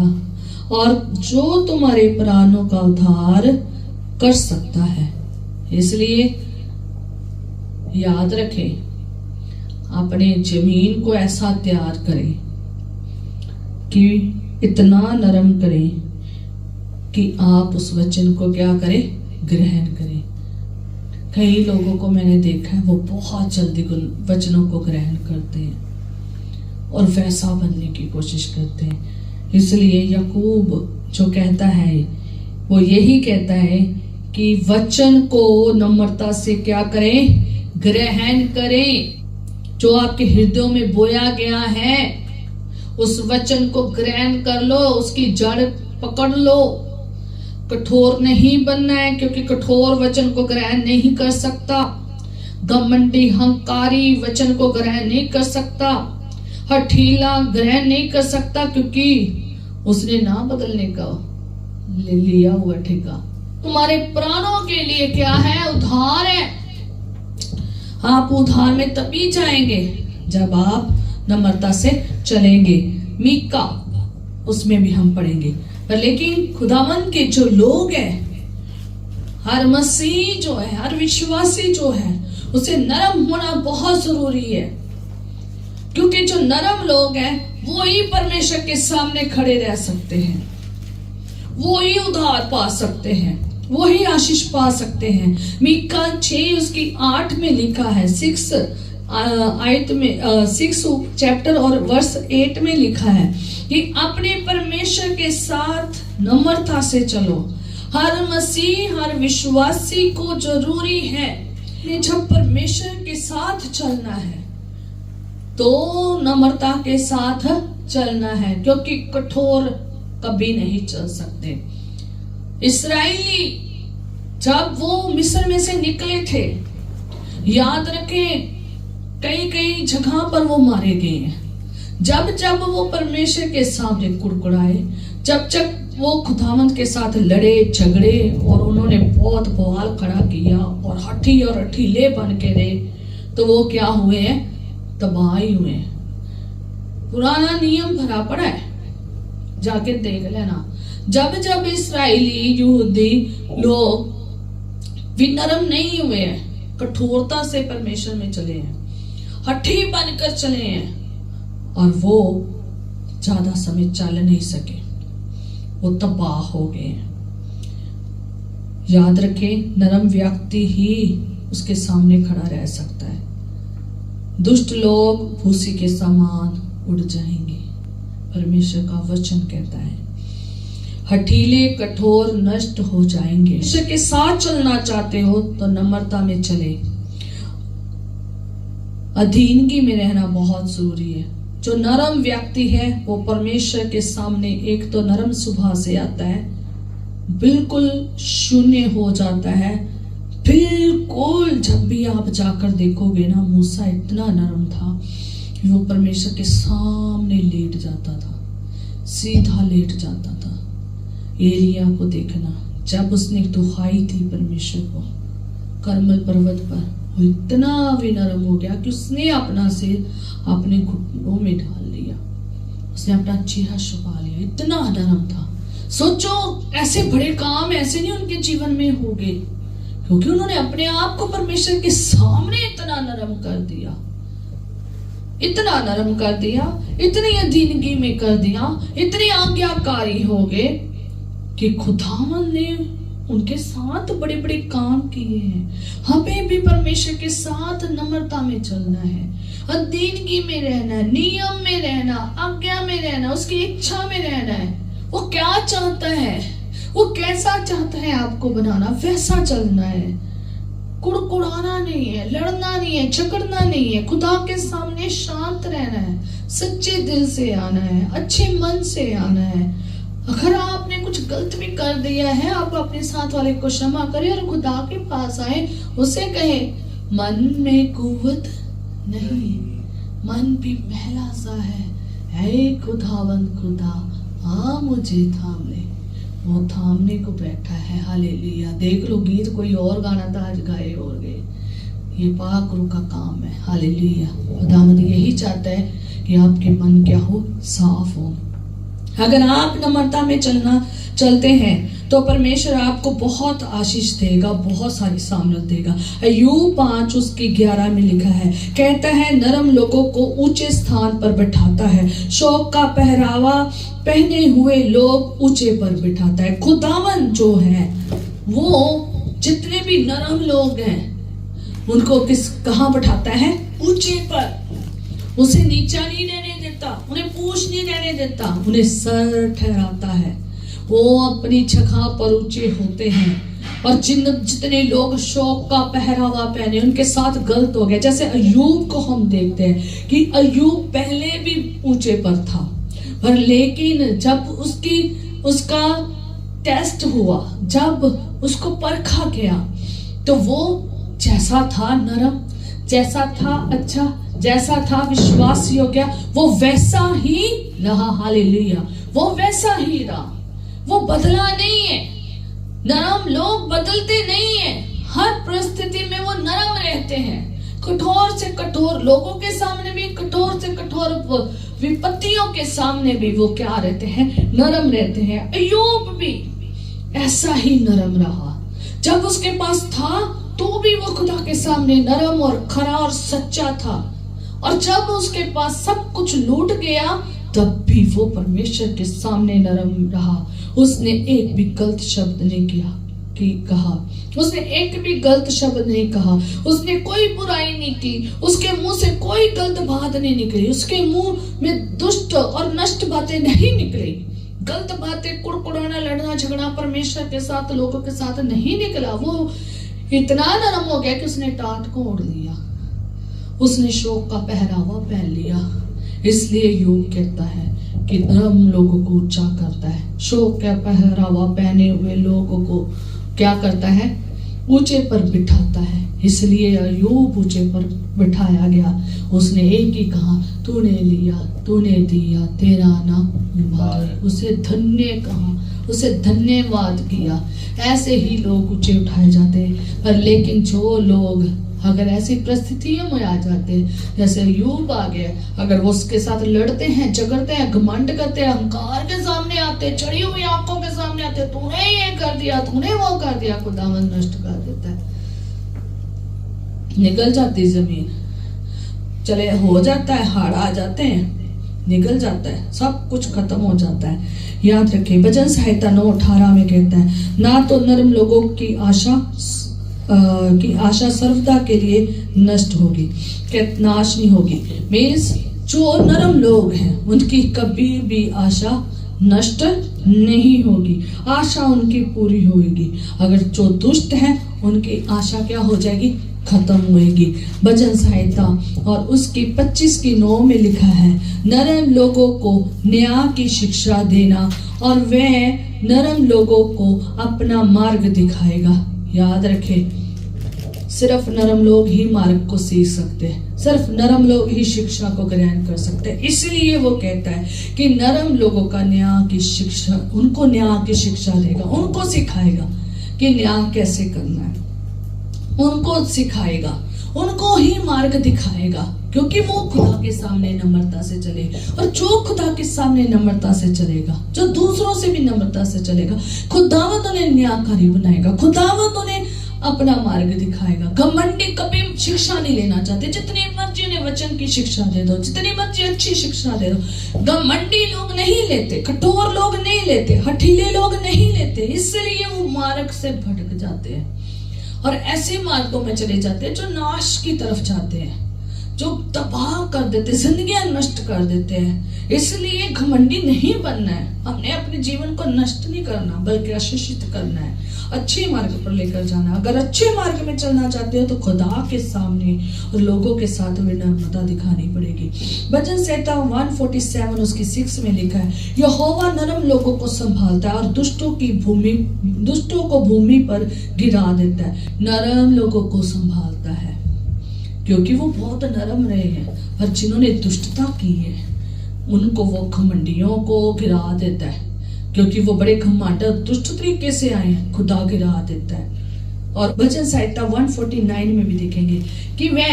और जो तुम्हारे प्राणों का उद्धार कर सकता है। इसलिए याद रखें, अपने जमीन को ऐसा तैयार करें कि इतना नरम करें कि आप उस वचन को क्या करें, ग्रहण करें। कई लोगों को मैंने देखा है वो बहुत जल्दी वचनों को ग्रहण करते हैं और वैसा बनने की कोशिश करते हैं। इसलिए याकूब जो कहता है वो यही कहता है कि वचन को नम्रता से क्या करें, ग्रहण करें। जो आपके हृदयों में बोया गया है उस वचन को ग्रहण कर लो, उसकी जड़ पकड़ लो। कठोर नहीं बनना है, क्योंकि कठोर वचन को ग्रहण नहीं कर सकता। घमंडी हंकारी वचन को ग्रहण नहीं कर सकता। हठीला ग्रहण नहीं कर सकता, क्योंकि उसने ना बदलने का ले लिया हुआ ठेका। तुम्हारे प्राणों के लिए क्या है, उद्धार है। आप उद्धार में तभी जाएंगे जब आप नम्रता से चलेंगे। मीका उसमें भी हम पढ़ेंगे। पर लेकिन खुदावन के जो लोग हैं, हर मसीह जो है, हर विश्वासी जो है, उसे नरम होना बहुत जरूरी है। क्योंकि जो नरम लोग हैं वो ही परमेश्वर के सामने खड़े रह सकते हैं, वो ही उद्धार पा सकते हैं, वो ही आशीष पा सकते हैं। मीका 6 उसकी 8 में लिखा है, 6 आयत में 6 चैप्टर और वर्स 8 में लिखा है कि अपने परमेश्वर के साथ नम्रता से चलो। हर मसीह, हर विश्वासी को जरूरी है कि जब परमेश्वर के साथ चलना है तो नम्रता के साथ चलना है, क्योंकि कठोर कभी नहीं चल सकते। इस्राएली जब वो मिस्र में से निकले थे, याद रखें कई जगह पर वो मारे गए हैं। जब वो परमेश्वर के सामने कुड़कुड़ाए, जब वो खुदावंद के साथ लड़े झगड़े और उन्होंने बहुत बवाल खड़ा किया और हठी और हठीले बन के रहे, तो वो क्या हुए हैं, तबाही हुए। पुराना नियम भरा पड़ा है, जाके देख लेना। जब इस्राएली यहूदी लोग भी नरम नहीं हुए हैं, कठोरता से परमेश्वर में चले हैं, हठी बनकर चले हैं, और वो ज्यादा समय चल नहीं सके, वो तबाह हो गए। याद रखें, नरम व्यक्ति ही उसके सामने खड़ा रह सकता है। दुष्ट लोग भूसी के समान उड़ जाएंगे। परमेश्वर का वचन कहता है हठीले कठोर नष्ट हो जाएंगे। परमेश्वर के साथ चलना चाहते हो तो नम्रता में चले, अधीनगी में रहना बहुत जरूरी है। जो नरम व्यक्ति है वो परमेश्वर के सामने एक तो नरम स्वभाव से आता है, बिल्कुल शून्य हो जाता है। बिल्कुल जब भी आप जाकर देखोगे ना, मूसा इतना नरम था कि वो परमेश्वर के सामने लेट जाता था, सीधा लेट जाता था। एलिया को देखना, जब उसने दुहाई थी परमेश्वर को करमल पर्वत पर, वो इतना भी नरम हो गया कि उसने अपना सिर अपने घुटनों में डाल लिया, उसने अपना चेहरा छुपा लिया, इतना नरम था। सोचो ऐसे बड़े काम ऐसे नहीं उनके जीवन में हो गए, क्योंकि उन्होंने अपने आप को परमेश्वर के सामने इतना नरम कर दिया, इतना नरम कर दिया, इतनी अधीनगी में कर दिया, इतने आज्ञाकारी हो गए कि खुदावन ने उनके साथ बड़े बड़े काम किए हैं। हमें भी परमेश्वर के साथ नम्रता में चलना है, अधीनगी में रहना है, नियम में रहना, आज्ञा में रहना, उसकी इच्छा में रहना है। वो क्या चाहता है, वो कैसा चाहता है आपको बनाना, वैसा चलना है। कुड़कुड़ाना नहीं है, लड़ना नहीं है, झगड़ना नहीं है, खुदा के सामने शांत रहना है, सच्चे दिल से आना है, अच्छे मन से आना है। अगर आपने कुछ गलत भी कर दिया है, आप अपने साथ वाले को क्षमा करें और खुदा के पास आए, उसे कहे मन में कुव्वत नहीं, मन भी मैला सा है खुदावंद खुदा हाँ मुझे थाम ले। वो थामने को बैठा है। हालेलुया। देख लो, गीत कोई और गाना था, आज गाए और गए। ये पाक रूह का काम है। हालेलुया। खुदावंद यही चाहता है कि आपके मन क्या हो, साफ हो। अगर आप नम्रता में चलते हैं तो परमेश्वर आपको बहुत आशीष देगा, बहुत सारी सामर्थ देगा। अय्यूब 5:11 में लिखा है, कहता है नरम लोगों को ऊंचे स्थान पर बैठाता है, शौक का पहरावा पहने हुए लोग ऊंचे पर बैठाता है। खुदावन जो है वो जितने भी नरम लोग हैं उनको कहाँ बैठाता है? ऊंचे पर। उसे नीचा नहीं रहने देता, उन्हें पूछ नहीं रहने देता, उन्हें सर ठहराता है। वो अपनी जगह पर ऊंचे होते हैं। और जितने लोग शौक का पहरावा पहने उनके साथ गलत हो गया। जैसे अय्यूब को हम देखते हैं कि अय्यूब पहले भी ऊंचे पर था, पर लेकिन जब उसका टेस्ट हुआ, जब उसको परखा गया, तो वो जैसा था नरम, जैसा था अच्छा, जैसा था विश्वास योग्य, वो वैसा ही रहा। हालेलुया। वो वैसा ही रहा, वो बदला नहीं है। नरम लोग बदलते नहीं है, हर परिस्थिति में वो नरम रहते हैं। कठोर से कठोर लोगों के सामने भी, कठोर से कठोर विपत्तियों के सामने भी वो क्या रहते हैं? नरम रहते हैं। अय्यूब भी ऐसा ही नरम रहा। जब उसके पास था तो भी वो खुदा के सामने नरम और खरा और सच्चा था, और जब उसके पास सब कुछ लूट गया तब भी वो परमेश्वर के सामने नरम रहा। उसने एक भी गलत शब्द नहीं कहा, उसने एक भी गलत शब्द नहीं कहा, उसने कोई बुराई नहीं की, उसके मुंह से कोई गलत बात नहीं निकली, उसके मुंह में दुष्ट और नष्ट बातें नहीं निकली। गलत बातें, कुड़कुड़ाना, लड़ना झगड़ा परमेश्वर के साथ, लोगों के साथ नहीं निकला। वो इतना नरम हो गया कि उसने टाट को ओढ़ लिया, उसने शौक का पहरावा पहन लिया। इसलिए योग कहता है कि नरम लोगों को ऊंचा करता है, शौक का पहरावा पहने हुए लोगों को क्या करता है? ऊंचे पर बिठाता है। इसलिए अय्यूब ऊंचे पर बिठाया गया। उसने एक ही कहा, तूने लिया, तूने दिया, तेरा नाम मुबारक। उसे धन्य कहा, उसे धन्यवाद किया। ऐसे ही लोग ऊंचे उठाए जाते हैं। पर लेकिन जो लोग अगर ऐसी परिस्थितियों में आ जाते हैं, जैसे अय्यूब आ गया, अगर वो उसके साथ लड़ते हैं, झगड़ते हैं, घमंड करते हैं, अहंकार के सामने आते, चढ़ी हुई आंखों के सामने आते, तूने ये कर दिया, तूने वो कर दिया, खुदावन नष्ट कर देता है। निकल जाती जमीन, चले हो जाता है, हाड़ आ जाते हैं, निकल जाता है, सब कुछ खत्म हो जाता है। याद रखें, भजन संहिता 9:18 में कहता है, ना तो नरम लोगों की आशा सर्वदा के लिए नष्ट होगी, नाश नहीं होगी। मीन्स जो नरम लोग हैं उनकी कभी भी आशा नष्ट नहीं होगी, आशा उनकी पूरी होगी। अगर जो दुष्ट हैं उनकी आशा क्या हो जाएगी, खत्म होगी। भजन संहिता और उसकी 25:9 में लिखा है, नरम लोगों को न्याय की शिक्षा देना और वह नरम लोगों को अपना मार्ग दिखाएगा। याद रखें, सिर्फ नरम लोग ही मार्ग को सीख सकते हैं, सिर्फ नरम लोग ही शिक्षा को ग्रहण कर सकते हैं। इसलिए वो कहता है कि नरम लोगों का न्याय की शिक्षा, उनको न्याय की शिक्षा देगा, उनको सिखाएगा कि न्याय कैसे करना है, उनको सिखाएगा, उनको ही मार्ग दिखाएगा, क्योंकि वो खुदा के सामने नम्रता से चले। और जो खुदा के सामने नम्रता से चलेगा, जो दूसरों से भी नम्रता से चलेगा, खुदावंद उन्हें न्यायकारी बनाएगा, खुदावंद उन्हें अपना मार्ग दिखाएगा। घमंडी कभी शिक्षा नहीं लेना चाहते, जितनी मर्जी उन्हें वचन की शिक्षा दे दो, जितनी मर्जी अच्छी शिक्षा दे दो, घमंडी लोग नहीं लेते, कठोर लोग नहीं लेते, हठीले लोग नहीं लेते। इसलिए वो मार्ग से भटक जाते हैं और ऐसे मार्गों में चले जाते हैं जो नाश की तरफ जाते हैं, जो तबाह कर देते, जिंदगियां नष्ट कर देते हैं। इसलिए घमंडी नहीं बनना है, हमने अपने जीवन को नष्ट नहीं करना बल्कि आशीषित करना है, अच्छे मार्ग पर लेकर जाना। अगर अच्छे मार्ग में चलना चाहते हो तो खुदा के सामने और लोगों के साथ विनम्रता दिखानी पड़ेगी। भजन संहिता 147 उसकी 6 में लिखा है, यहोवा नरम लोगों को संभालता है और दुष्टों को भूमि पर गिरा देता है। नरम लोगों को संभालता है क्योंकि वो बहुत नरम रहे हैं, पर जिन्होंने दुष्टता की है उनको वो घमंडियों को गिरा देता है, क्योंकि वो बड़े घमंड दुष्ट तरीके से आए हैं, खुदा गिरा देता है। और भजन संहिता 149 में भी देखेंगे कि वह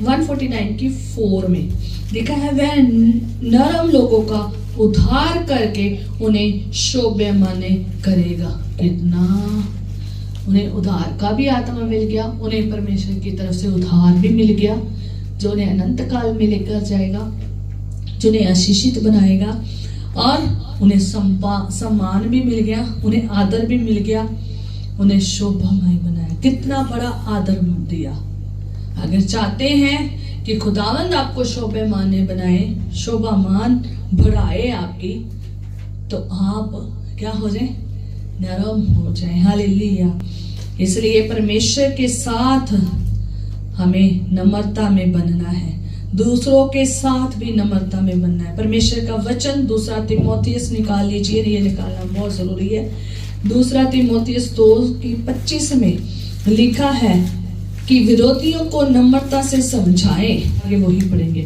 149 की 4 में लिखा है, वह नरम लोगों का उद्धार करके उन्हें शोभायमान करेगा। कितना उन्हें उद्धार का भी आत्मा मिल गया, उन्हें परमेश्वर की तरफ से उद्धार भी मिल गया, जो उन्हें अनंत काल में लेकर जाएगा, जो उन्हें आशीषित बनाएगा, और उन्हें सम्मान भी मिल गया, उन्हें आदर भी मिल गया, उन्हें शोभामय बनाया। कितना बड़ा आदर दिया। अगर चाहते हैं कि खुदावंद आपको शोभामान बनाए, शोभामान बढ़ाए आपकी, तो आप क्या हो जाए, नरम हो जाए। हालेलुया। इसलिए परमेश्वर के साथ हमें नम्रता में बनना है, दूसरों के साथ भी नम्रता में बनना है। परमेश्वर का वचन 2 तीमुथियुस निकाल लीजिए, ये निकालना बहुत जरूरी है। 2 तीमुथियुस 2:25 में लिखा है कि विरोधियों को नम्रता से समझाएं। आगे वही पढ़ेंगे,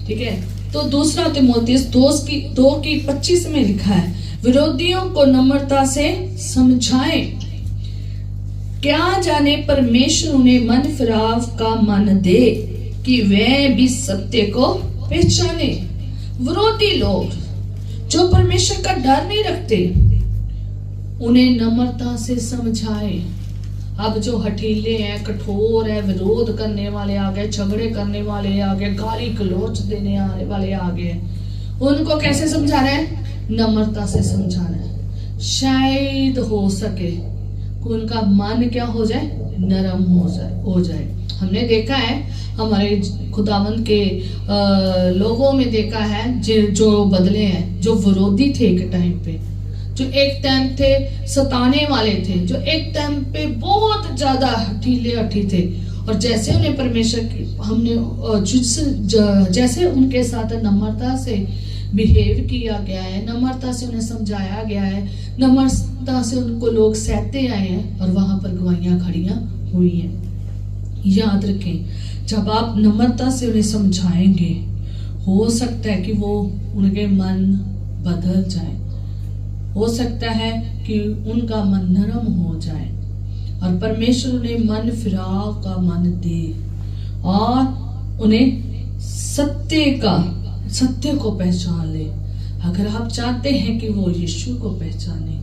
ठीक है। तो 2 तीमुथियुस 2:25 में लिखा है, विरोधियों को नम्रता से समझाएं, क्या जाने परमेश्वर उन्हें मन फिराव का मन दे कि वे भी सत्य को पहचाने। विरोधी लोग जो परमेश्वर का डर नहीं रखते, उन्हें नम्रता से समझाए। अब जो हठीले हैं, कठोर है, विरोध करने वाले आ गए, झगड़े करने वाले आ गए, गाली गलौच देने आने वाले आ गए, उनको कैसे समझाना है, नम्रता से समझाना है। शायद हो सके कि उनका मन क्या हो जाए, नरम हो जाए। हमने देखा है हमारे खुदावंद के लोगों में देखा है जो बदले हैं, जो विरोधी थे एक टाइम पे, जो एक टाइम थे सताने वाले थे, जो एक टाइम पे बहुत ज्यादा हठी थे, और जैसे उन्हें परमेश्वर की हमने जैसे उनके साथ नम्रता से बिहेव किया गया है, नम्रता से उन्हें समझाया गया है, नम्रता से उनको लोग सहते आए हैं, और वहां पर गवाहियां खड़ियां हुई हैं। याद रखें, जब आप नम्रता से उन्हें समझाएंगे, हो सकता है कि वो उनके मन बदल जाए, हो सकता है कि उनका मन नरम हो जाए, और परमेश्वर उन्हें मन फिराव का मन दे, और उन्हें सत्य को पहचान ले। अगर आप चाहते हैं कि वो यीशु को पहचाने,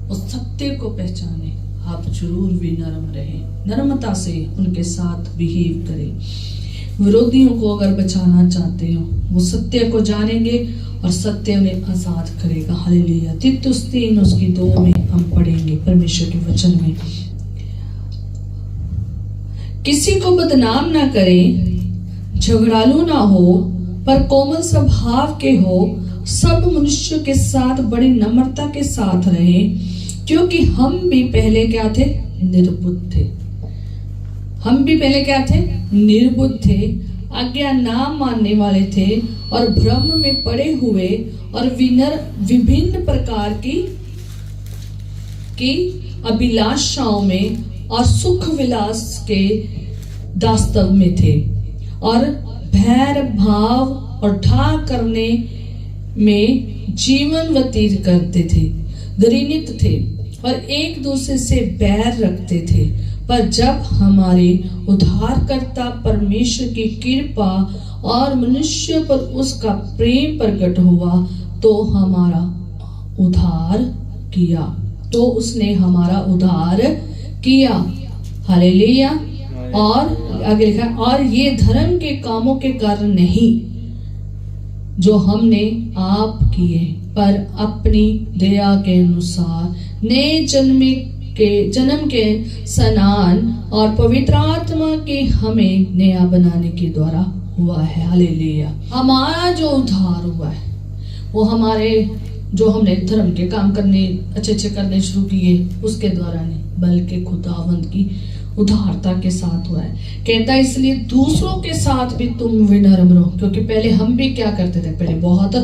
वो सत्य को पहचाने, आप जरूर भी नरम रहे, नर्मता से उनके साथ बिहेव करें। विरोधियों को अगर बचाना चाहते हो, वो सत्य को जानेंगे और सत्य उन्हें आजाद करेगा। हालेलुया। तीतुस 3 उसकी 2 में हम पढ़ेंगे परमेश्वर के वचन में। किसी को बदनाम ना करें, झगड़ालू ना हो, पर कोमल स्वभाव के हो, सब मनुष्यों के साथ बड़ी नम्रता के साथ रहें, क्योंकि हम भी पहले क्या थे? निर्बुद्ध थे। हम भी पहले क्या थे? निर्बुद्ध थे, आज्ञा ना मानने वाले थे और भ्रम में पड़े हुए और विभिन्न प्रकार की अभिलाषाओं में और सुख विलास के दास्तव में थे और भैर भाव और ठाक करने में जीवन व्यतीत करते थे, घृणित थे और एक दूसरे से बैर रखते थे। पर जब हमारे उद्धारकर्ता परमेश्वर की कृपा और मनुष्य पर उसका प्रेम प्रकट हुआ तो हमारा उद्धार किया, तो उसने हमारा उद्धार किया। हालेलुया। और आगे लिखा, और ये धर्म के कामों के कारण नहीं जो हमने आप किए, पर अपनी दया के अनुसार नए जन्म के स्नान और पवित्र आत्मा के हमें नया बनाने के द्वारा हुआ है। हालेलुया। हमारा जो उद्धार हुआ है वो हमारे जो हमने धर्म के काम करने अच्छे करने शुरू किए उसके द्वारा नहीं, बल्कि खुदावंद की उदारता के साथ हुआ है। कहता है इसलिए दूसरों के साथ भी तुम विनम्र रहो, क्योंकि पहले हम भी क्या करते थे? पहले बहुत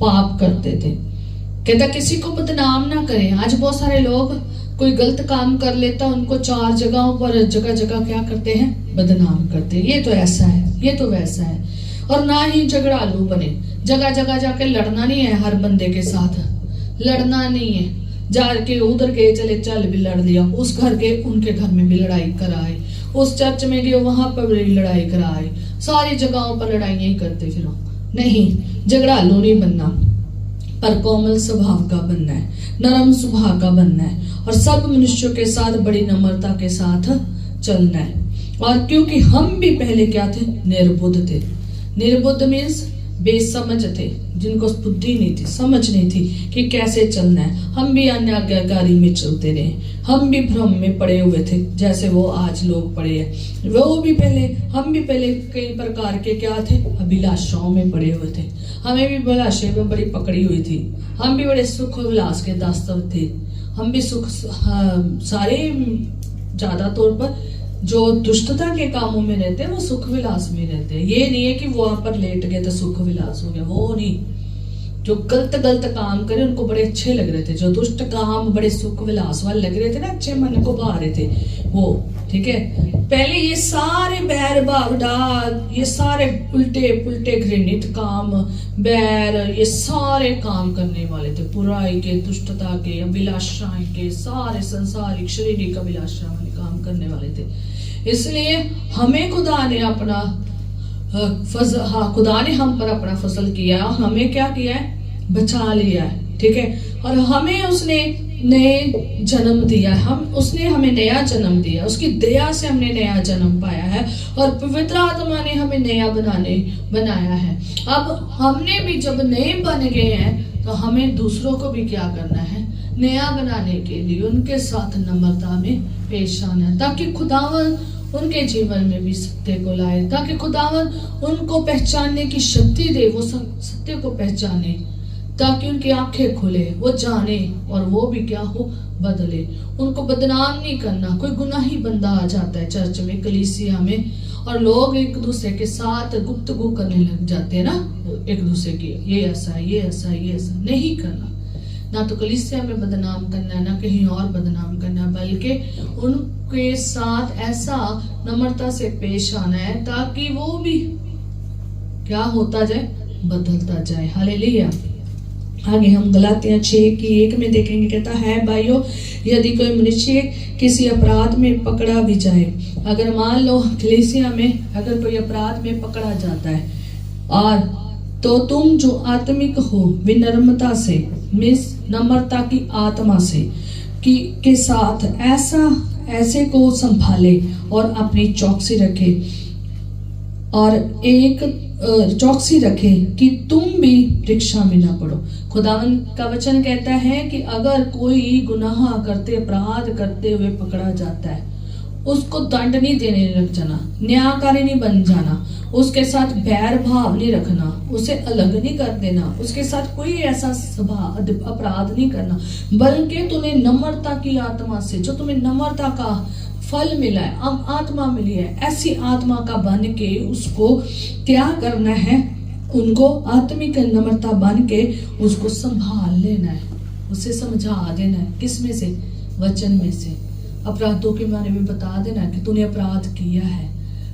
पाप करते थे। कहता किसी को बदनाम ना करें। आज बहुत सारे लोग कोई गलत काम कर लेता, उनको 4 जगहों पर जगह क्या करते हैं? बदनाम करते हैं। ये तो ऐसा है, ये तो वैसा है। और ना ही झगड़ालू बने, जगह जाके लड़ना नहीं है। हर बंदे के साथ लड़ना नहीं है। जाके उधर के चल भी लड़ लिया, उस घर के उनके घर में भी लड़ाई कराए, उस चर्च में गए वहां पर भी लड़ाई कराए, सारी जगहों पर लड़ाइयां ही करते फिरो। नहीं, झगड़ालू नहीं बनना, पर कोमल स्वभाव का बनना है, नरम स्वभाव का बनना है और सब मनुष्यों के साथ बड़ी नम्रता के साथ चलना है। और क्योंकि हम भी पहले क्या थे? निर्बुद्ध थे। निर्बुद्ध मीन्स बेसमझ थे, जिनको बुद्धि नहीं थी, समझ नहीं थी कि कैसे चलना है। हम भी अन्य आज्ञाकारी में चलते रहे, हम भी भ्रम में पड़े हुए थे जैसे वो आज लोग पड़े हैं। हम भी पहले कई प्रकार के क्या थे? अभिलाषाओं में पड़े हुए थे। हमें भी अभिलाषा में बड़ी पकड़ी हुई थी। हम भी बड़े सुख विलास के दास्तव थे। हम भी सुख सारे ज्यादा तौर पर जो दुष्टता के कामों में रहते हैं वो सुख विलास में रहते हैं। ये नहीं है कि वहां पर लेट गए तो सुख विलास हो गया, वो नहीं। जो गलत काम करे उनको बड़े अच्छे लग रहे थे, जो दुष्ट काम बड़े सुख विलास वाले लग रहे थे ना, अच्छे मन को भा रहे थे वो, ठीक है। पहले ये सारे बैर भावडाल, ये सारे उल्टे घृणित काम, बैर, ये सारे काम करने वाले थे, बुराई के, दुष्टता के, अभिलाषाएं के, सारे संसारिक शारीरिक अभिलाषा वाले काम करने वाले थे। इसलिए हमें खुदा ने अपना खुदा ने हम पर अपना फजल किया, हमें क्या किया है? बचा लिया है, ठीक है। और हमें उसने नए जन्म दिया, उसने हमें नया जन्म दिया, उसकी दया से हमने नया जन्म पाया है और पवित्र आत्मा ने हमें नया बनाया है। अब हमने भी जब नए बन गए हैं तो हमें दूसरों को भी क्या करना है? नया बनाने के लिए उनके साथ नम्रता में पेश आना है, ताकि खुदावन उनके जीवन में भी सत्य को लाए, ताकि खुदावन उनको पहचानने की शक्ति दे, वो सत्य को पहचाने, ताकि उनकी आंखें खुले, वो जाने और वो भी क्या हो? बदले। उनको बदनाम नहीं करना। कोई गुनाही बंदा आ जाता है चर्च में, कलीसिया में, और लोग एक दूसरे के साथ गुफ्तगू करने लग जाते हैं ना, एक दूसरे की, ये ऐसा है, ये ऐसा है, ये ऐसा नहीं करना। ना तो कलीसिया में बदनाम करना है, ना कहीं और बदनाम करना, बल्कि उनके साथ ऐसा नम्रता से पेश आना है ताकि वो भी क्या होता जाए? बदलता जाए। हालेलुया। आगे हम गलातियां 6:1 में देखेंगे, कहता है भाइयों, यदि कोई मनुष्य किसी अपराध में पकड़ा भी जाए, अगर मान लो कलीसिया में अगर कोई अपराध में पकड़ा जाता है, और तो तुम जो आत्मिक हो विनम्रता से, नम्रता की आत्मा से के साथ ऐसे को संभाले और अपनी चौकसी रखे, और एक चौकसी रखें कि तुम भी परीक्षा में ना पड़ो। खुदावंद का वचन कहता है कि अगर कोई गुनाह करते, अपराध करते हुए पकड़ा जाता है, उसको दंड नहीं देने लग जाना, न्यायकारी नहीं बन जाना, उसके साथ बैर भाव नहीं रखना, उसे अलग नहीं कर देना, उसके साथ कोई ऐसा अपराध नहीं करना, बल्कि तुम्हें नम्रता की आत्मा से, जो तुम्हें नम्रता का फल मिला है, अब आत्मा मिली है, ऐसी आत्मा का बन के उसको क्या करना है, उनको आत्मिक नम्रता बन के उसको संभाल लेना है, उसे समझा देना है। किस में से? वचन में से। अपराधों के बारे में बता देना कि तूने अपराध किया है,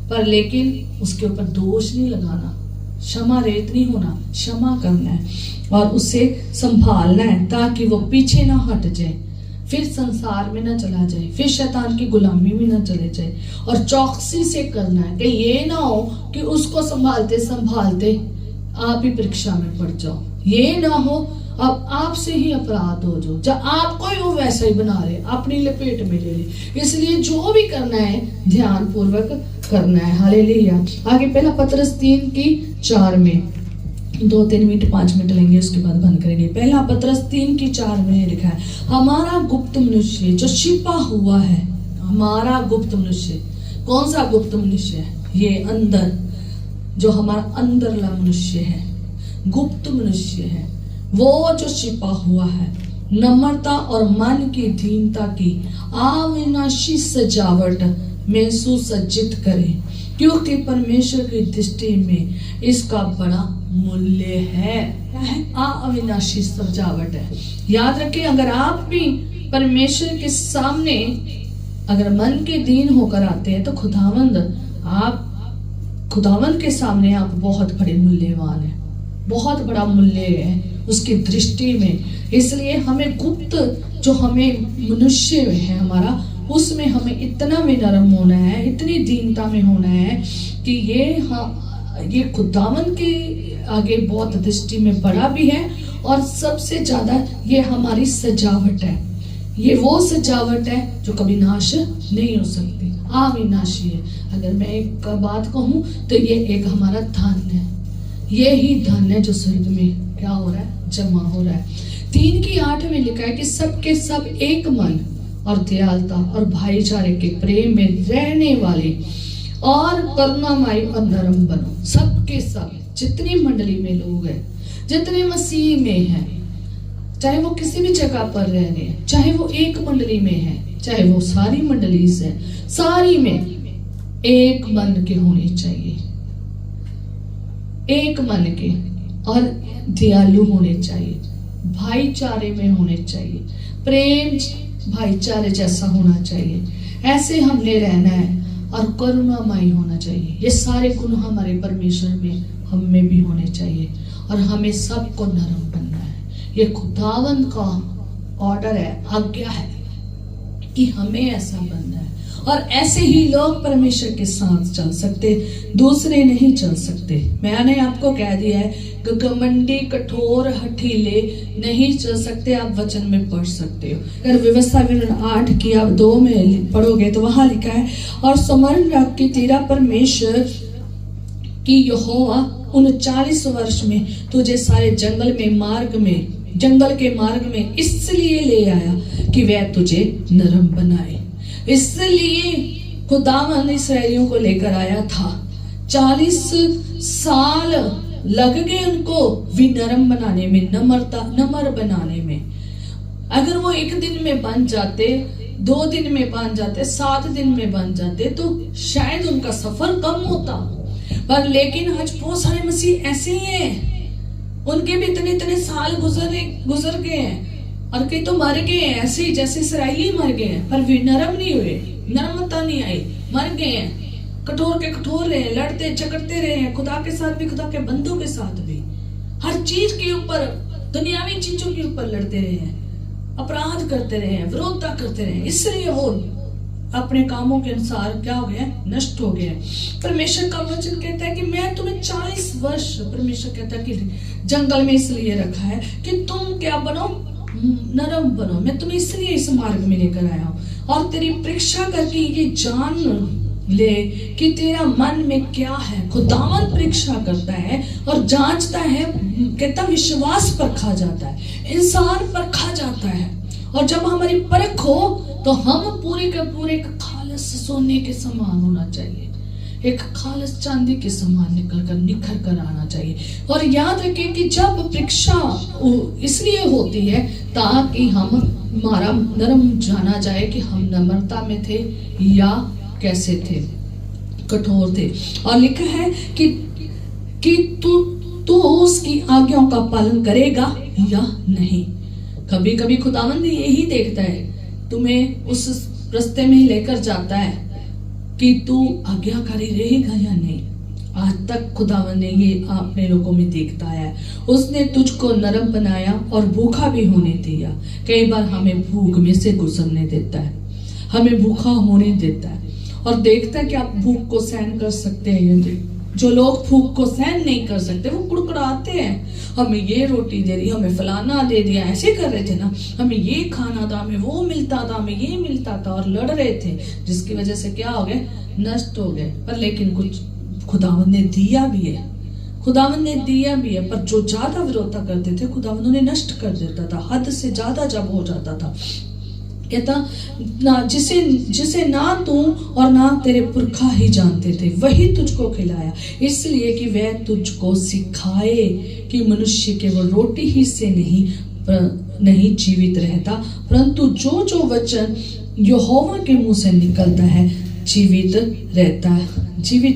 पर लेकिन उसके ऊपर दोष नहीं लगाना, क्षमा रेत नहीं होना, क्षमा करना है और उसे संभालना है ताकि वो पीछे ना हट जाए, फिर संसार में ना चला जाए, फिर शैतान की गुलामी में ना चले जाए। और चौकसी से करना है कि ये ना हो कि उसको संभालते संभालते आप ही परीक्षा में पड़ जाओ, ये ना हो अब आपसे ही अपराध हो जो, जब आपको ही वो वैसा ही बना रहे, अपनी लपेट में ले ले। इसलिए जो भी करना है ध्यान पूर्वक करना है। हालेलुया। आगे पहला पतरस 3:4 में 2-3 मिनट 5 मिनट लेंगे, उसके बाद बंद करेंगे। पहला पतरस 3:4 में लिखा है, हमारा गुप्त मनुष्य जो छिपा हुआ है, हमारा गुप्त मनुष्य। कौन सा गुप्त मनुष्य है? ये अंदर, जो हमारा अंदरला मनुष्य है, गुप्त मनुष्य है, वो जो छिपा हुआ है, नम्रता और मन की दीनता की अविनाशी सजावट में सुसज्जित करें, क्योंकि परमेश्वर की दृष्टि में इसका बड़ा मूल्य है। अविनाशी सजावट है। याद रखें, अगर आप भी परमेश्वर के सामने अगर मन के दीन होकर आते हैं तो खुदावंद के सामने आप बहुत बड़े मूल्यवान है, बहुत बड़ा मूल्य है उसकी दृष्टि में। इसलिए हमें गुप्त जो हमें मनुष्य है हमारा, उसमें हमें इतना भी नरम होना है, इतनी दीनता में होना है कि ये खुदावंद के आगे बहुत दृष्टि में बड़ा भी है। और सबसे ज्यादा ये हमारी सजावट है, ये वो सजावट है जो कभी नाश नहीं हो सकती, अविनाशी है। अगर मैं एक बात कहूँ तो ये एक हमारा धन है, ये ही धन है जो स्वर्ग में क्या हो रहा है, जमा हो रहा है। 3:8 में लिखा है कि सबके सब एक मन और दयालुता और भाईचारे के प्रेम में रहने वाले और करुणामय और नरम बनो। सबके सब, जितनी मंडली में लोग हैं, जितने मसीह में हैं, चाहे वो किसी भी जगह पर रह रहे हैं, चाहे वो एक मंडली में है, चाहे वो सारी मंडली से, सारी में एक मन के होने चाहिए, एक मन के, और दयालु होने चाहिए, भाईचारे में होने चाहिए, प्रेम भाईचारे जैसा होना चाहिए, ऐसे हमने रहना है। और करुणामय होना चाहिए। ये सारे गुण हमारे परमेश्वर में, हम में भी होने चाहिए। और हमें सबको नरम बनना है। ये खुदावंद का ऑर्डर है, आज्ञा है कि हमें ऐसा बनना है। और ऐसे ही लोग परमेश्वर के साथ चल सकते, दूसरे नहीं चल सकते। मैंने आपको कह दिया है, घमंडी कठोर हठीले नहीं चल सकते। आप वचन में पढ़ सकते हो। अगर व्यवस्था विवरण 8 की आप 2 में पढ़ोगे तो वहां लिखा है, और स्मरण रख कि तेरा परमेश्वर कि यहोवा 39 वर्ष में तुझे सारे जंगल के मार्ग में इसलिए ले आया कि वह तुझे नरम बनाए। इसलिए खुदावंद इसराइलियों को लेकर आया था। 40 साल लग गए उनको विनम्र बनाने में, नम्र बनाने में। अगर वो 1 दिन में बन जाते, 2 दिन में बन जाते, 7 दिन में बन जाते तो शायद उनका सफर कम होता। पर लेकिन आज बहुत सारे मसीह ऐसे ही हैं, उनके भी इतने साल गुजर गए हैं, और कई तो मर गए हैं ऐसे ही जैसे इसराइली मर गए हैं, पर नरम नहीं हुए, नरमता नहीं आई, मर गए हैं, कठोर रहे हैं, लड़ते झगड़ते रहे हैं, खुदा के साथ भी, खुदा के बंदों के साथ भी, हर चीज के ऊपर, दुनियावी चीजों के ऊपर लड़ते रहे हैं, अपराध करते रहे हैं, विरोधता करते रहे हैं। इसलिए वो अपने कामों के अनुसार क्या हो गए, नष्ट हो गए। परमेश्वर का वचन कहता है कि मैं तुम्हें 40 वर्ष, परमेश्वर कहता है कि जंगल में इसलिए रखा है कि तुम क्या बनो, नरम बनो। मैं तुम्हें इसलिए इस मार्ग में लेकर आया हूं और तेरी परीक्षा करके ये जान ले कि तेरा मन में क्या है। खुदावन परीक्षा करता है और जांचता है। कहता विश्वास परखा जाता है, इंसान परखा जाता है। और जब हमारी परख हो तो हम पूरे के पूरे खालिस सोने के समान होना चाहिए, एक खालिस चांदी के समान निखर कर आना चाहिए। और याद रखें कि जब परीक्षा इसलिए होती है ताकि हमारा नरम जाना जाए कि हम नम्रता में थे या कैसे थे, कठोर थे। और लिखा है कि तू उसकी आज्ञाओं का पालन करेगा या नहीं। कभी कभी खुदावंद यही देखता है, तुम्हें उस रास्ते में लेकर जाता है कि तू आज्ञाकारी रहेगा या नहीं। आज तक खुदावंद ने ये अपने लोगों में देखता है। उसने तुझको नरम बनाया और भूखा भी होने दिया। कई बार हमें भूख में से गुजरने देता है, हमें भूखा होने देता है और देखता है कि आप भूख को सहन कर सकते हैं या नहीं। जो लोग भूख को सहन नहीं कर सकते वो कुड़कुड़ाते हैं, हमें ये रोटी दे दी, हमें फलाना दे दिया, ऐसे कर रहे थे ना, हमें ये खाना था, हमें वो मिलता था, हमें ये मिलता था, और लड़ रहे थे जिसकी वजह से क्या हो गए, नष्ट हो गए। पर लेकिन कुछ खुदावंद ने दिया भी है, खुदावंद ने दिया भी है। पर जो ज्यादा विरोधता करते थे खुदावंद उन्हें नष्ट कर देता था। हद से ज्यादा जब हो जाता था, कहता ना जिसे ना तू और ना तेरे पुरखा ही जानते थे वही तुझको खिलाया, इसलिए कि वह तुझको सिखाए कि मनुष्य केवल रोटी ही से नहीं जीवित रहता, परंतु जो जो वचन यहोवा के मुंह से निकलता है जीवित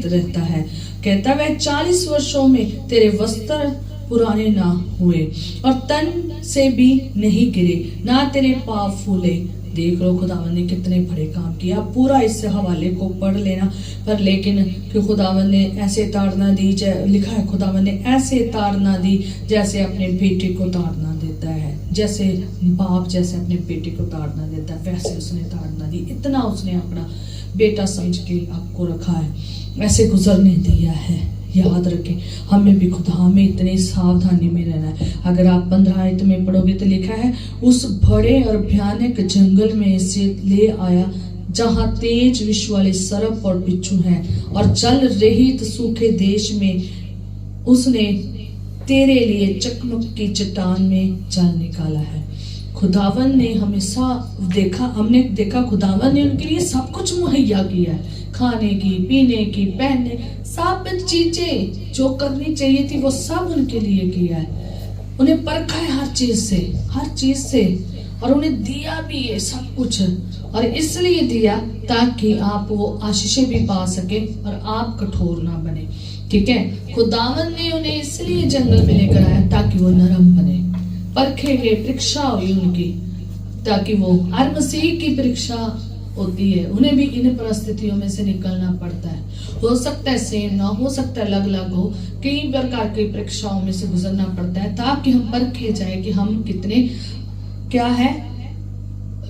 रहता है। कहता वह 40 वर्षों में तेरे वस्त्र पुराने ना हुए और तन से भी नहीं गिरे, ना तेरे पाँव फूले। देख लो खुदावन ने कितने बड़े काम किया। पूरा इस हवाले को पढ़ लेना। पर लेकिन कि खुदावन ने ऐसे ताड़ना दी, लिखा है खुदावन ने ऐसे ताड़ना दी जैसे अपने बेटे को ताड़ना देता है, जैसे बाप जैसे अपने बेटे को ताड़ना देता है वैसे उसने ताड़ना दी। इतना उसने अपना बेटा समझ के आपको रखा है, ऐसे गुजरने दिया है। याद रखें हमें भी खुदा में इतनी सावधानी में रहना है। अगर आप 15 आयत में पढ़ोगे तो लिखा है उस बड़े और भयानक जंगल में से ले आया जहां तेज विष वाले सर्प और बिच्छू हैं, और जल रहित सूखे देश में उसने तेरे लिए चकमक की चट्टान में जल निकाला है। खुदावन ने हमेशा हमने देखा खुदावन ने उनके लिए सब कुछ मुहैया किया है, खाने की, पीने की, पहनने, सब चीजें जो करनी चाहिए थी वो सब उनके लिए किया है। उन्हें परखा है हर चीज से और उन्हें दिया भी है सब कुछ। और इसलिए दिया ताकि आप वो आशीषें भी पा सके और आप कठोर ना बने। ठीक है, खुदावन ने उन्हें इसलिए जंगल में लेकर आया ताकि वो नरम बने, परखे गए, परीक्षा हुई उनकी, ताकि वो हर मसीह की परीक्षा होती है, उन्हें भी इन परिस्थितियों में से निकलना पड़ता है। हो सकता है सेम ना हो, सकता है अलग अलग हो, कई प्रकार की परीक्षाओं में से गुजरना पड़ता है ताकि हम परखे जाए कि हम कितने क्या है,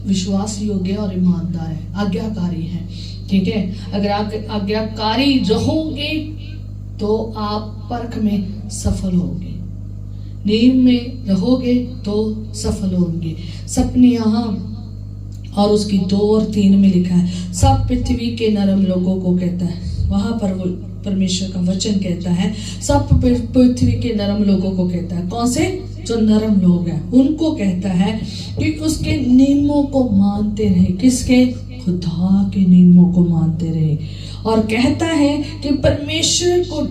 विश्वास योग्य और ईमानदार है, आज्ञाकारी है। ठीक है, अगर आप आज्ञाकारी रहोगे तो आप परख में सफल होगे, नियम में रहोगे तो सफल होंगे। सपने यहाँ और उसकी 2 और 3 में लिखा है सब पृथ्वी के नरम लोगों को कहता है। वहां पर वो परमेश्वर का वचन कहता है सब पृथ्वी के नरम लोगों को कहता है। कौन से? जो नरम लोग हैं उनको कहता है कि उसके नियमों को मानते रहे। किसके? खुदा के नियमों को मानते रहे। और कहता है कि परमेश्वर को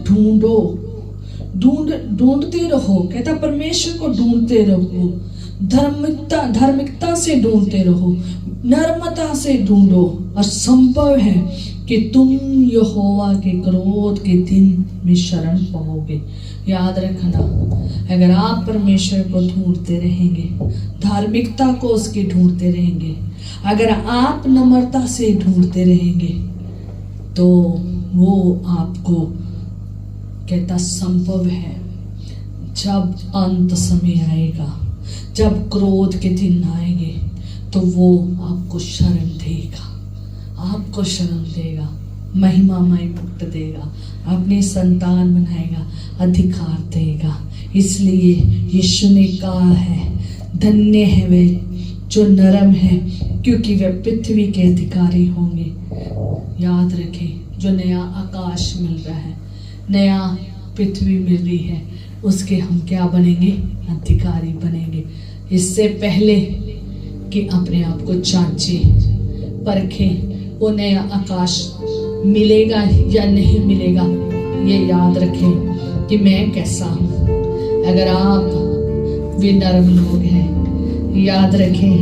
ढूंढते रहो। कहता परमेश्वर को ढूंढते रहो, धार्मिकता से ढूंढते रहो, नर्मता से ढूंढो, और संभव है कि तुम यहोवा के क्रोध के दिन में शरण पाओगे। याद रखना, अगर आप परमेश्वर को ढूंढते रहेंगे, धार्मिकता को उसकी ढूंढते रहेंगे, अगर आप नम्रता से ढूंढते रहेंगे तो वो आपको कहता संभव है जब अंत समय आएगा, जब क्रोध के दिन आएंगे तो वो आपको शरण देगा, महिमामय मुक्त देगा, अपनी संतान बनाएगा, अधिकार देगा। इसलिए यीशु ने कहा है धन्य है वे जो नरम है, क्योंकि वे पृथ्वी के अधिकारी होंगे। याद रखें, जो नया आकाश मिल रहा है, नया पृथ्वी मिल रही है, उसके हम क्या बनेंगे? अधिकारी बनेंगे। इससे पहले कि अपने आप को जांचें, परखें, वो नया आकाश मिलेगा या नहीं मिलेगा, ये याद रखें कि मैं कैसा हूँ। अगर आप भी नरम लोग हैं, याद रखें,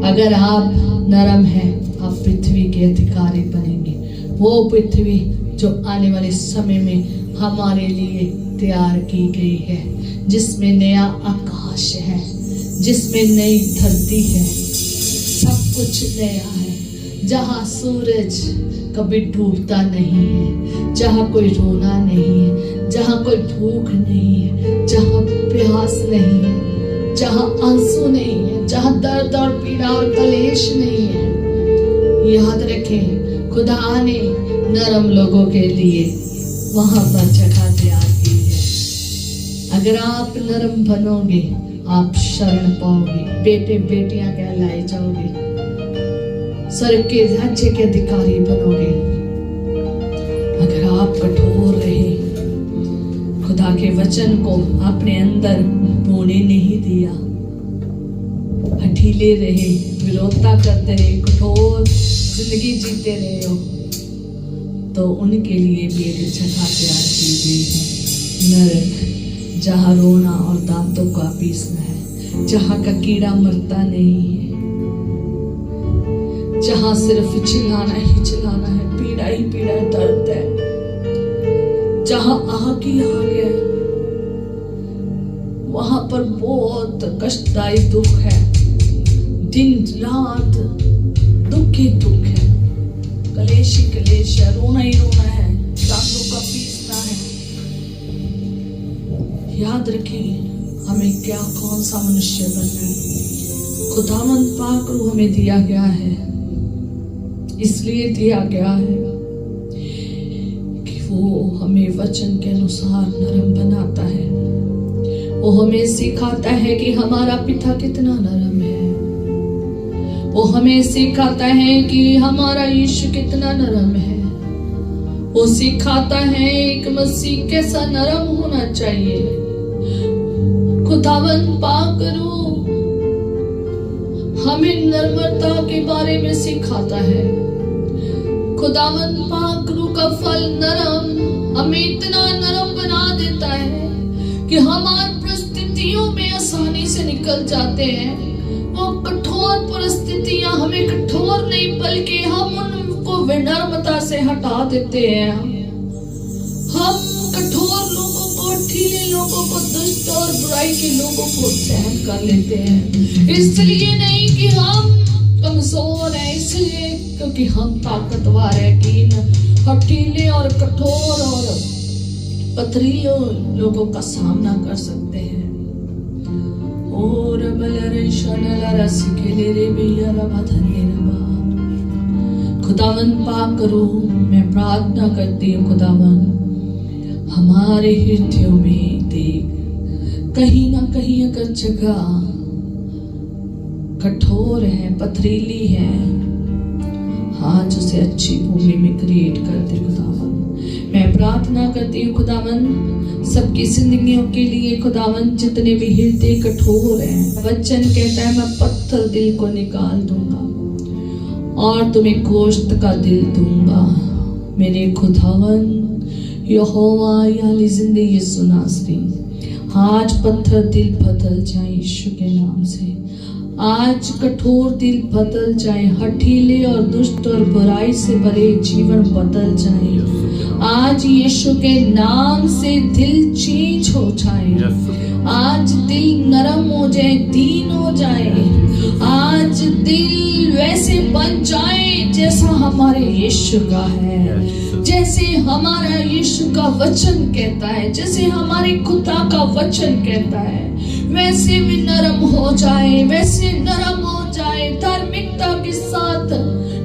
अगर आप नरम हैं, आप पृथ्वी के अधिकारी बनेंगे। वो पृथ्वी जो आने वाले समय में हमारे लिए तैयार की गई है, जिसमें नया आकाश है, जिसमें नई धरती है, सब कुछ नया है, जहाँ सूरज कभी डूबता नहीं है, जहाँ कोई रोना नहीं है, जहाँ कोई भूख नहीं है, जहाँ प्यास नहीं है, जहाँ आंसू नहीं है, जहाँ दर्द और पीड़ा और कलेश नहीं है। याद रखें, खुदा ने नरम लोगों के लिए वहां पर जगह तैयार की है। अगर आप नरम बनोगे, आप शरण पाओगे, बेटे बेटियां कहलाए जाओगे, स्वर्ग के राज्य के अधिकारी बनोगे। अगर आप कठोर रहे, खुदा के वचन को अपने अंदर बोने नहीं दिया, हठीले रहे, विरोधता करते रहे, कठोर जिंदगी जीते रहे हो, तो उनके लिए भी एक जगह तैयार की गई है, नरक, जहाँ रोना और दांतों का पीसना है, जहाँ का कीड़ा मरता नहीं है, जहाँ सिर्फ चिल्लाना ही चिल्लाना है, पीड़ा ही पीड़ा, दर्द है, जहाँ आग ही आग है, वहां पर बहुत कष्टदायी दुख है, दिन रात दुख ही दुख है, कलेश ही कलेश है, रोना ही रोना है, दांतों का पीसना है। याद रखें, हमें क्या कौन सा मनुष्य बनना है। खुदावंद पाक रूह हमें दिया गया है, इसलिए दिया गया है कि वो हमें वचन के अनुसार नरम बनाता है। वो हमें सिखाता है कि हमारा पिता कितना नरम है। वो हमें सिखाता है कि हमारा यीशु कितना नरम है। वो सिखाता है एक मसीह कैसा नरम होना चाहिए। खुदावंद पाक रूह हमें नम्रता के बारे में सिखाता है। खुदावंद पाक रूह का फल नरम हमें इतना नरम बना देता है कि हमारी परिस्थितियों में आसानी से निकल जाते हैं। वो कठोर परिस्थितियां हमें कठोर नहीं, बल्कि हम उनको विनम्रता से हटा देते हैं। हम कठोर लोगों को, ढीले लोगों को, दुष्ट और बुराई के लोगों को सहन कर लेते हैं। इसलिए नहीं कि हम कमजोर हैं, इसलिए क्योंकि हम ताकतवर हैं, कि हठीले और कठोर और पथरीले लोगों का सामना कर सकते हैं। और खुदावंद पाक रूह, मैं प्रार्थना करती हूँ खुदावंद हमारे हृदयों में देख, कहीं ना कहीं अगर जगह कठोर है, पथरीली है, आज उसे अच्छी भूमि में क्रिएट कर दे खुदावंद। मैं प्रार्थना करती हूँ खुदावंद सबकी जिंदगियों के लिए खुदावंद, जितने भी हृदय कठोर हैं, वचन कहता है मैं पत्थर दिल को निकाल दूंगा और तुम्हें गोश्त का दिल दूंगा। मेरे खुदावंद यहोवा यानी जिंदगी यीशु नासरी, आज पत्थर दिल बदल जाए यीशु के नाम से। आज कठोर दिल बदल जाए, हठीले और दुष्ट और बुराई से भरे जीवन बदल जाए। आज यीशु के नाम से दिल चेंज हो जाए। आज दिल नरम हो जाए, दीन हो जाए। आज दिल वैसे बन जाए जैसा हमारे यीशु का है, जैसे हमारा यीशु का वचन कहता है, जैसे हमारे खुदा का वचन कहता है, वैसे भी नरम हो जाए, वैसे नरम हो जाए। धार्मिकता के साथ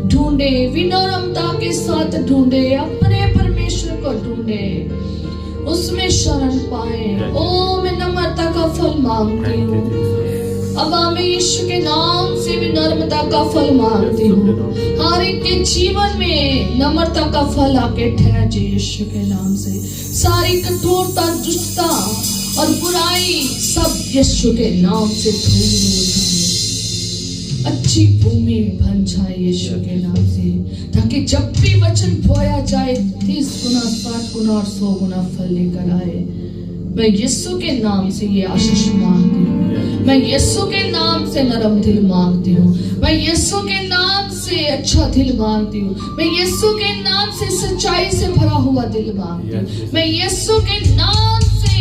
ढूंढे, विनम्रता के साथ ढूंढे, अपने परमेश्वर को ढूंढे, उसमें शरण पाए। ओ मैं नम्रता का फल मांगती हूँ, अब मैं यीशु के नाम से भी नम्रता का फल मांगती हूँ। हर एक के जीवन में नम्रता का फल आके ठहर जाए यीशु के नाम से। सारी कठोरता, दुष्टता और बुराई सब यीशु के नाम से दूर हो जाए। अच्छी भूमि बन जाए यीशु के नाम से, ताकि जब भी वचन बोया जाए 30 गुना, 60 गुना और 100 गुना फल लेकर आए। मैं यीशु के नाम से ये आशीष मांगती हूँ। मैं यीशु के नाम से नरम दिल मांगती हूँ। मैं यीशु के नाम से अच्छा दिल मांगती हूँ। मैं यीशु के नाम से सच्चाई से भरा हुआ दिल मांगती हूँ। मैं यीशु के नाम से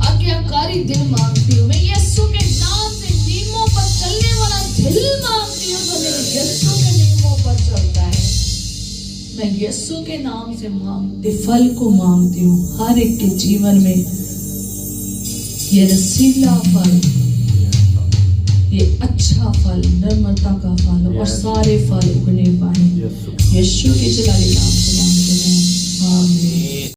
आज्ञाकारी दिल मांगती हूँ। मैं यीशु के नाम से नियमों पर चलने वाला दिल मांगती हूँ, जो मेरे यीशु के नियमों पर चलता है। मैं यीशु के नाम से मांगती, फल को मांगती हूँ। हर एक के जीवन में ये रसीला फल, ये अच्छा फल, नम्रता का फल और सारे फल उगने पाए। यीशु के जलाली नाम से मांगते हैं।